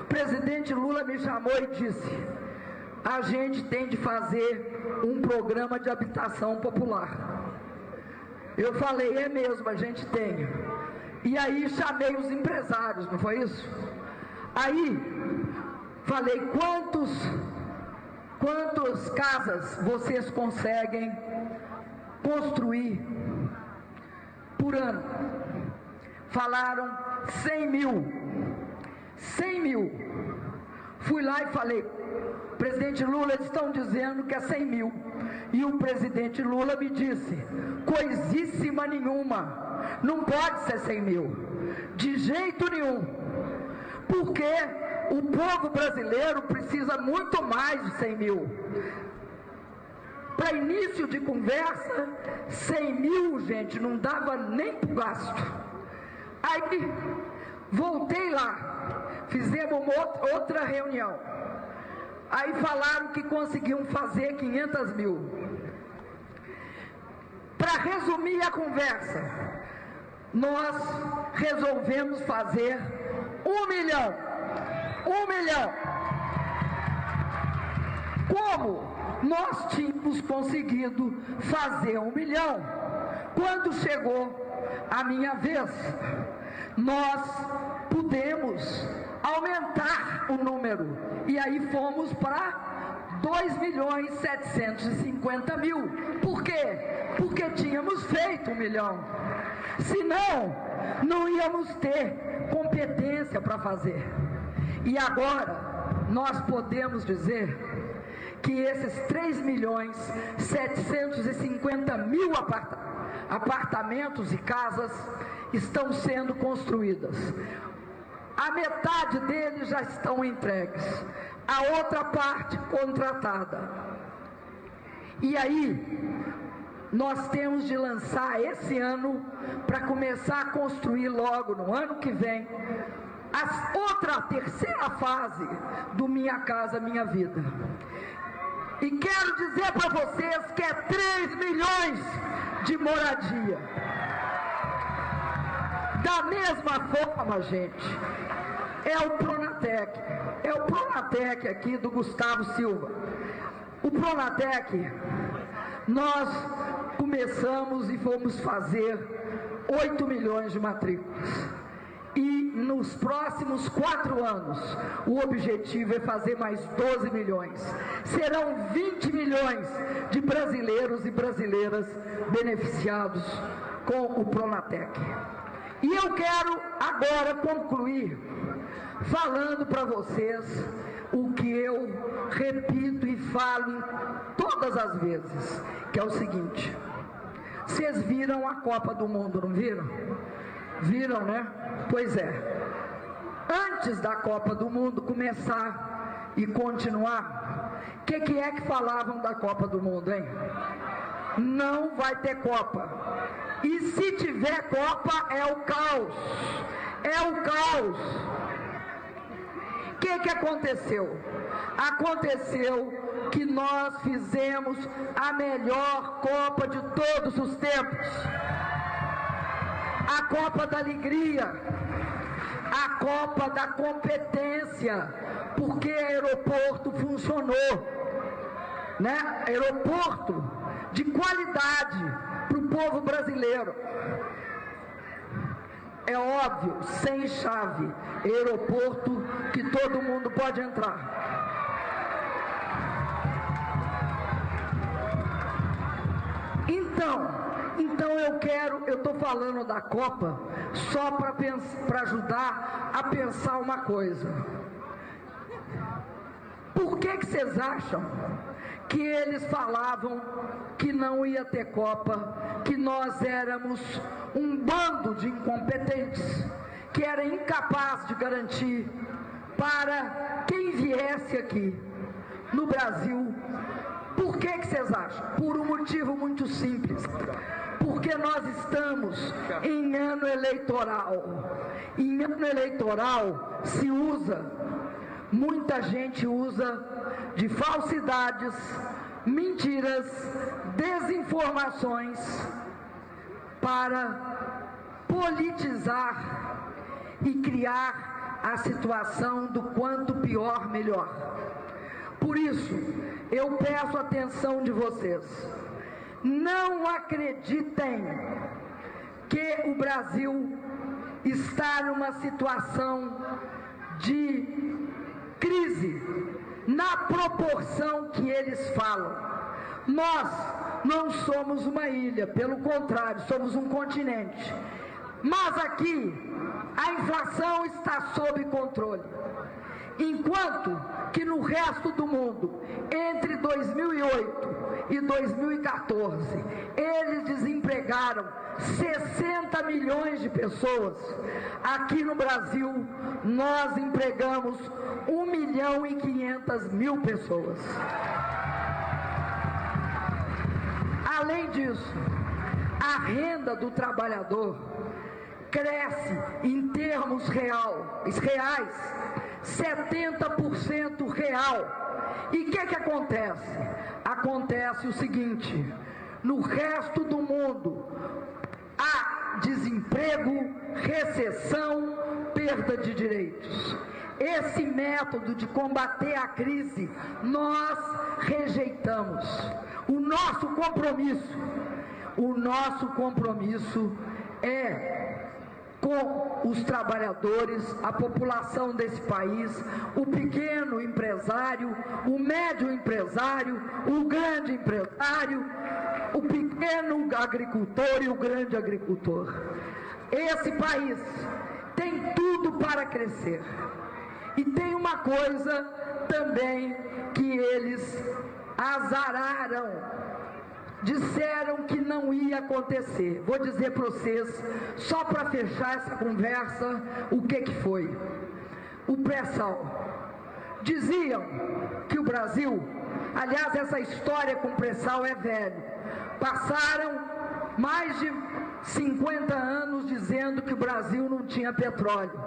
[SPEAKER 3] O presidente Lula me chamou e disse: a gente tem de fazer um programa de habitação popular. Eu falei: é mesmo, a gente tem. E aí chamei os empresários, não foi isso? Aí falei: quantas casas vocês conseguem construir por ano? Falaram 100 mil. 100 mil. Fui lá e falei: presidente Lula, eles estão dizendo que é 100 mil. E o presidente Lula me disse: coisíssima nenhuma, não pode ser 100 mil, de jeito nenhum, porque o povo brasileiro precisa muito mais de 100 mil. Para início de conversa, 100 mil, gente, não dava nem para o gasto. Aí voltei lá, fizemos outra reunião. Aí falaram que conseguiam fazer 500 mil. Para resumir a conversa, nós resolvemos fazer 1 milhão. 1 milhão. Como nós tínhamos conseguido fazer 1 milhão? Quando chegou a minha vez, nós pudemos aumentar o número, e aí fomos para 2.750.000. Por quê? Porque tínhamos feito 1 milhão. Senão, não íamos ter competência para fazer. E agora, nós podemos dizer que esses 3.750.000 apartamentos e casas estão sendo construídas. A metade deles já estão entregues, a outra parte contratada. E aí, nós temos de lançar esse ano, para começar a construir logo no ano que vem, a terceira fase do Minha Casa Minha Vida. E quero dizer para vocês que é 3 milhões de moradia. Da mesma forma, gente, é o Pronatec aqui do Gustavo Silva. O Pronatec, nós começamos e fomos fazer 8 milhões de matrículas. E nos próximos 4 anos, o objetivo é fazer mais 12 milhões. Serão 20 milhões de brasileiros e brasileiras beneficiados com o Pronatec. E eu quero agora concluir falando para vocês o que eu repito e falo todas as vezes, que é o seguinte: vocês viram a Copa do Mundo, não viram? Viram, né? Pois é. Antes da Copa do Mundo começar e continuar, o que é que falavam da Copa do Mundo, hein? Não vai ter Copa. E se tiver Copa, é o caos. É o caos. O que aconteceu? Aconteceu que nós fizemos a melhor Copa de todos os tempos. A Copa da Alegria, a Copa da Competência, porque aeroporto funcionou, né? Aeroporto de qualidade para o povo brasileiro. É óbvio, sem chave, aeroporto que todo mundo pode entrar. Então eu estou falando da Copa só para ajudar a pensar uma coisa. Por que vocês acham que eles falavam que não ia ter Copa, que nós éramos um bando de incompetentes, que era incapaz de garantir para quem viesse aqui no Brasil? Por que vocês acham? Por um motivo muito simples. Porque nós estamos em ano eleitoral. Em ano eleitoral se usa, muita gente usa de falsidades, mentiras, desinformações para politizar e criar a situação do quanto pior, melhor. Por isso, eu peço a atenção de vocês. Não acreditem que o Brasil está numa situação de crise na proporção que eles falam. Nós não somos uma ilha, pelo contrário, somos um continente. Mas aqui a inflação está sob controle. Enquanto que no resto do mundo, entre 2008 e 2014, eles desempregaram 60 milhões de pessoas. Aqui no Brasil, nós empregamos 1.500.000 pessoas. Além disso, a renda do trabalhador cresce em termos reais, 70% real. E o que acontece? Acontece o seguinte: no resto do mundo há desemprego recessão, perda de direitos. Esse método de combater a crise nós rejeitamos. O nosso compromisso é com os trabalhadores, a população desse país, o pequeno empresário, o médio empresário, o grande empresário, o pequeno agricultor e o grande agricultor. Esse país tem tudo para crescer. E tem uma coisa também que eles azararam, disseram que não ia acontecer. Vou dizer para vocês, só para fechar essa conversa, o que foi. O pré-sal. Diziam que o Brasil, aliás, essa história com o pré-sal é velha. Passaram mais de 50 anos dizendo que o Brasil não tinha petróleo.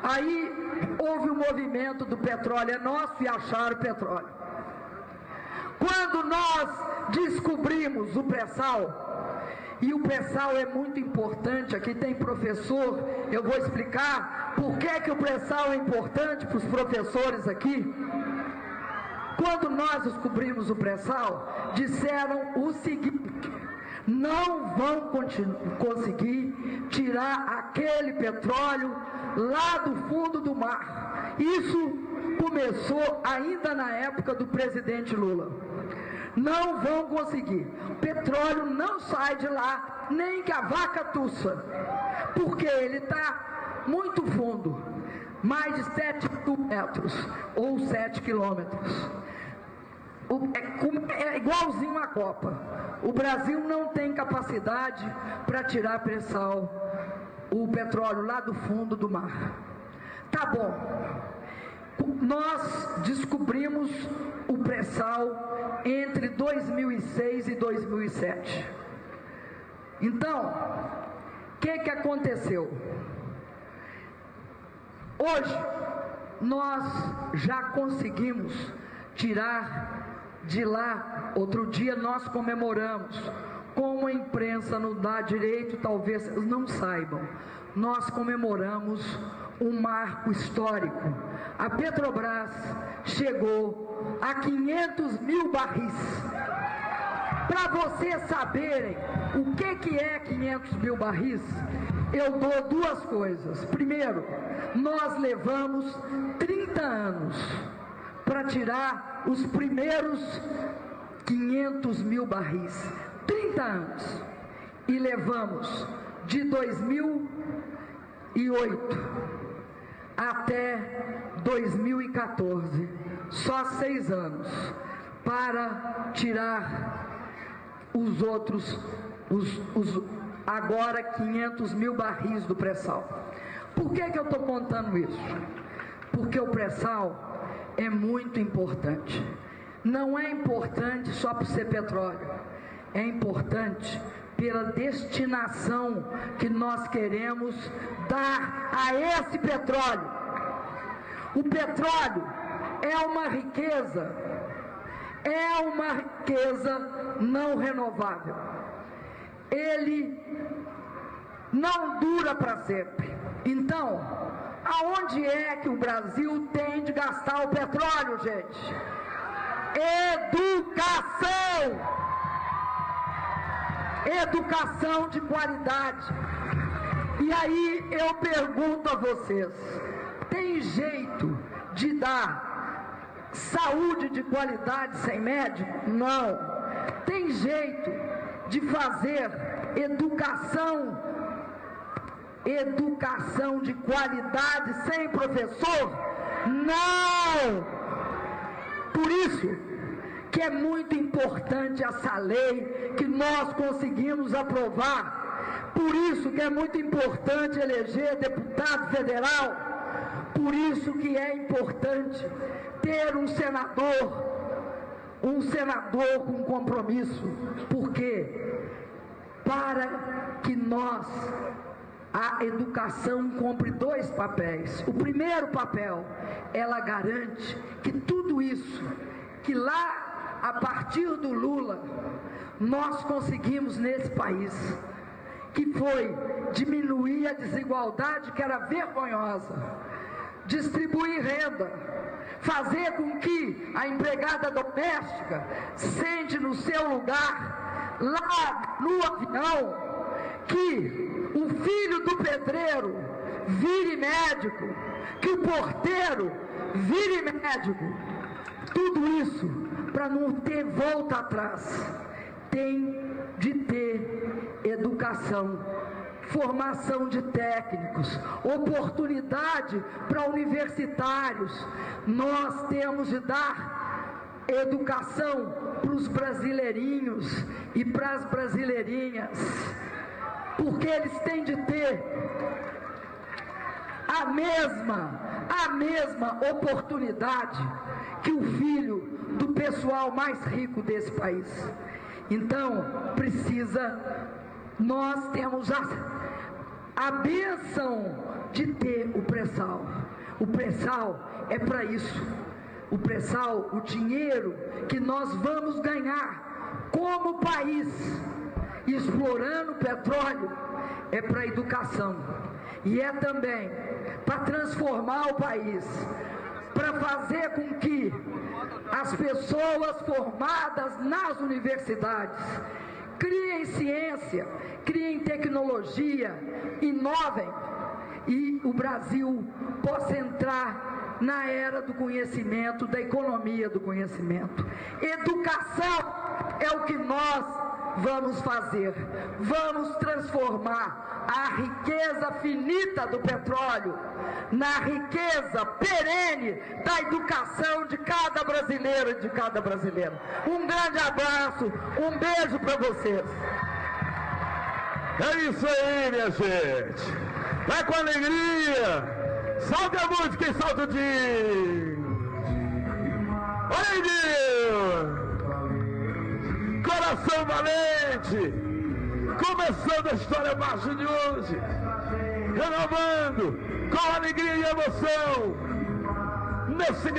[SPEAKER 3] Aí houve o movimento do petróleo é nosso e acharam petróleo. Quando nós descobrimos o pré-sal, e o pré-sal é muito importante, aqui tem professor, eu vou explicar por que o pré-sal é importante para os professores aqui. Quando nós descobrimos o pré-sal, disseram o seguinte: não vão conseguir tirar aquele petróleo lá do fundo do mar. Isso começou ainda na época do presidente Lula. Não vão conseguir. O petróleo não sai de lá, nem que a vaca tussa, porque ele está muito fundo, mais de 7 metros ou 7 quilômetros. É igualzinho a Copa. O Brasil não tem capacidade para tirar pré-sal, o petróleo lá do fundo do mar. Tá bom. Nós descobrimos o pré-sal entre 2006 e 2007. Então, o que aconteceu? Hoje, nós já conseguimos tirar de lá. Outro dia nós comemoramos, como a imprensa não dá direito, talvez não saibam, nós comemoramos um marco histórico. A Petrobras chegou a 500 mil barris. Para vocês saberem o que é 500 mil barris, eu dou duas coisas. Primeiro, nós levamos 30 anos para tirar os primeiros 500 mil barris. 30 anos. E levamos de 2008 até 2014, só 6 anos, para tirar os outros, agora 500 mil barris do pré-sal. Por que eu estou contando isso? Porque o pré-sal é muito importante. Não é importante só por ser petróleo, é importante pela destinação que nós queremos dar a esse petróleo. O petróleo é uma riqueza não renovável. Ele não dura para sempre. Então, aonde é que o Brasil tem de gastar o petróleo, gente? Educação! Educação de qualidade. E aí eu pergunto a vocês, tem jeito de dar saúde de qualidade sem médico? Não. Tem jeito de fazer educação de qualidade sem professor? Não. Por isso que é muito importante essa lei que nós conseguimos aprovar. Por isso que é muito importante eleger deputado federal. Por isso que é importante ter um senador com compromisso. Por quê? Para que a educação cumpre 2 papéis. O primeiro papel, ela garante que tudo isso, que lá a partir do Lula, nós conseguimos nesse país, que foi diminuir a desigualdade, que era vergonhosa, distribuir renda, fazer com que a empregada doméstica sente no seu lugar, lá no avião, que o filho do pedreiro vire médico, que o porteiro vire médico. Tudo isso para não ter volta atrás. Tem de ter educação, formação de técnicos, oportunidade para universitários. Nós temos de dar educação para os brasileirinhos e para as brasileirinhas, porque eles têm de ter a mesma oportunidade que o filho do pessoal mais rico desse país. Então, nós temos a bênção de ter o pré-sal. O pré-sal é para isso. O pré-sal, o dinheiro que nós vamos ganhar como país, explorando o petróleo, é para a educação. E é também para transformar o país, para fazer com que as pessoas formadas nas universidades criem ciência, criem tecnologia, inovem, e o Brasil possa entrar na era do conhecimento, da economia do conhecimento. Educação é o que nós vamos fazer. Vamos transformar a riqueza finita do petróleo na riqueza perene da educação de cada brasileiro e de cada brasileira. Um grande abraço, um beijo para vocês.
[SPEAKER 1] É isso aí, minha gente. Vai com alegria. Salve a música e salve o dia. Olha aí, Deus. Coração valente. Começando a história baixa de hoje. Renovando com alegria e emoção. Nesse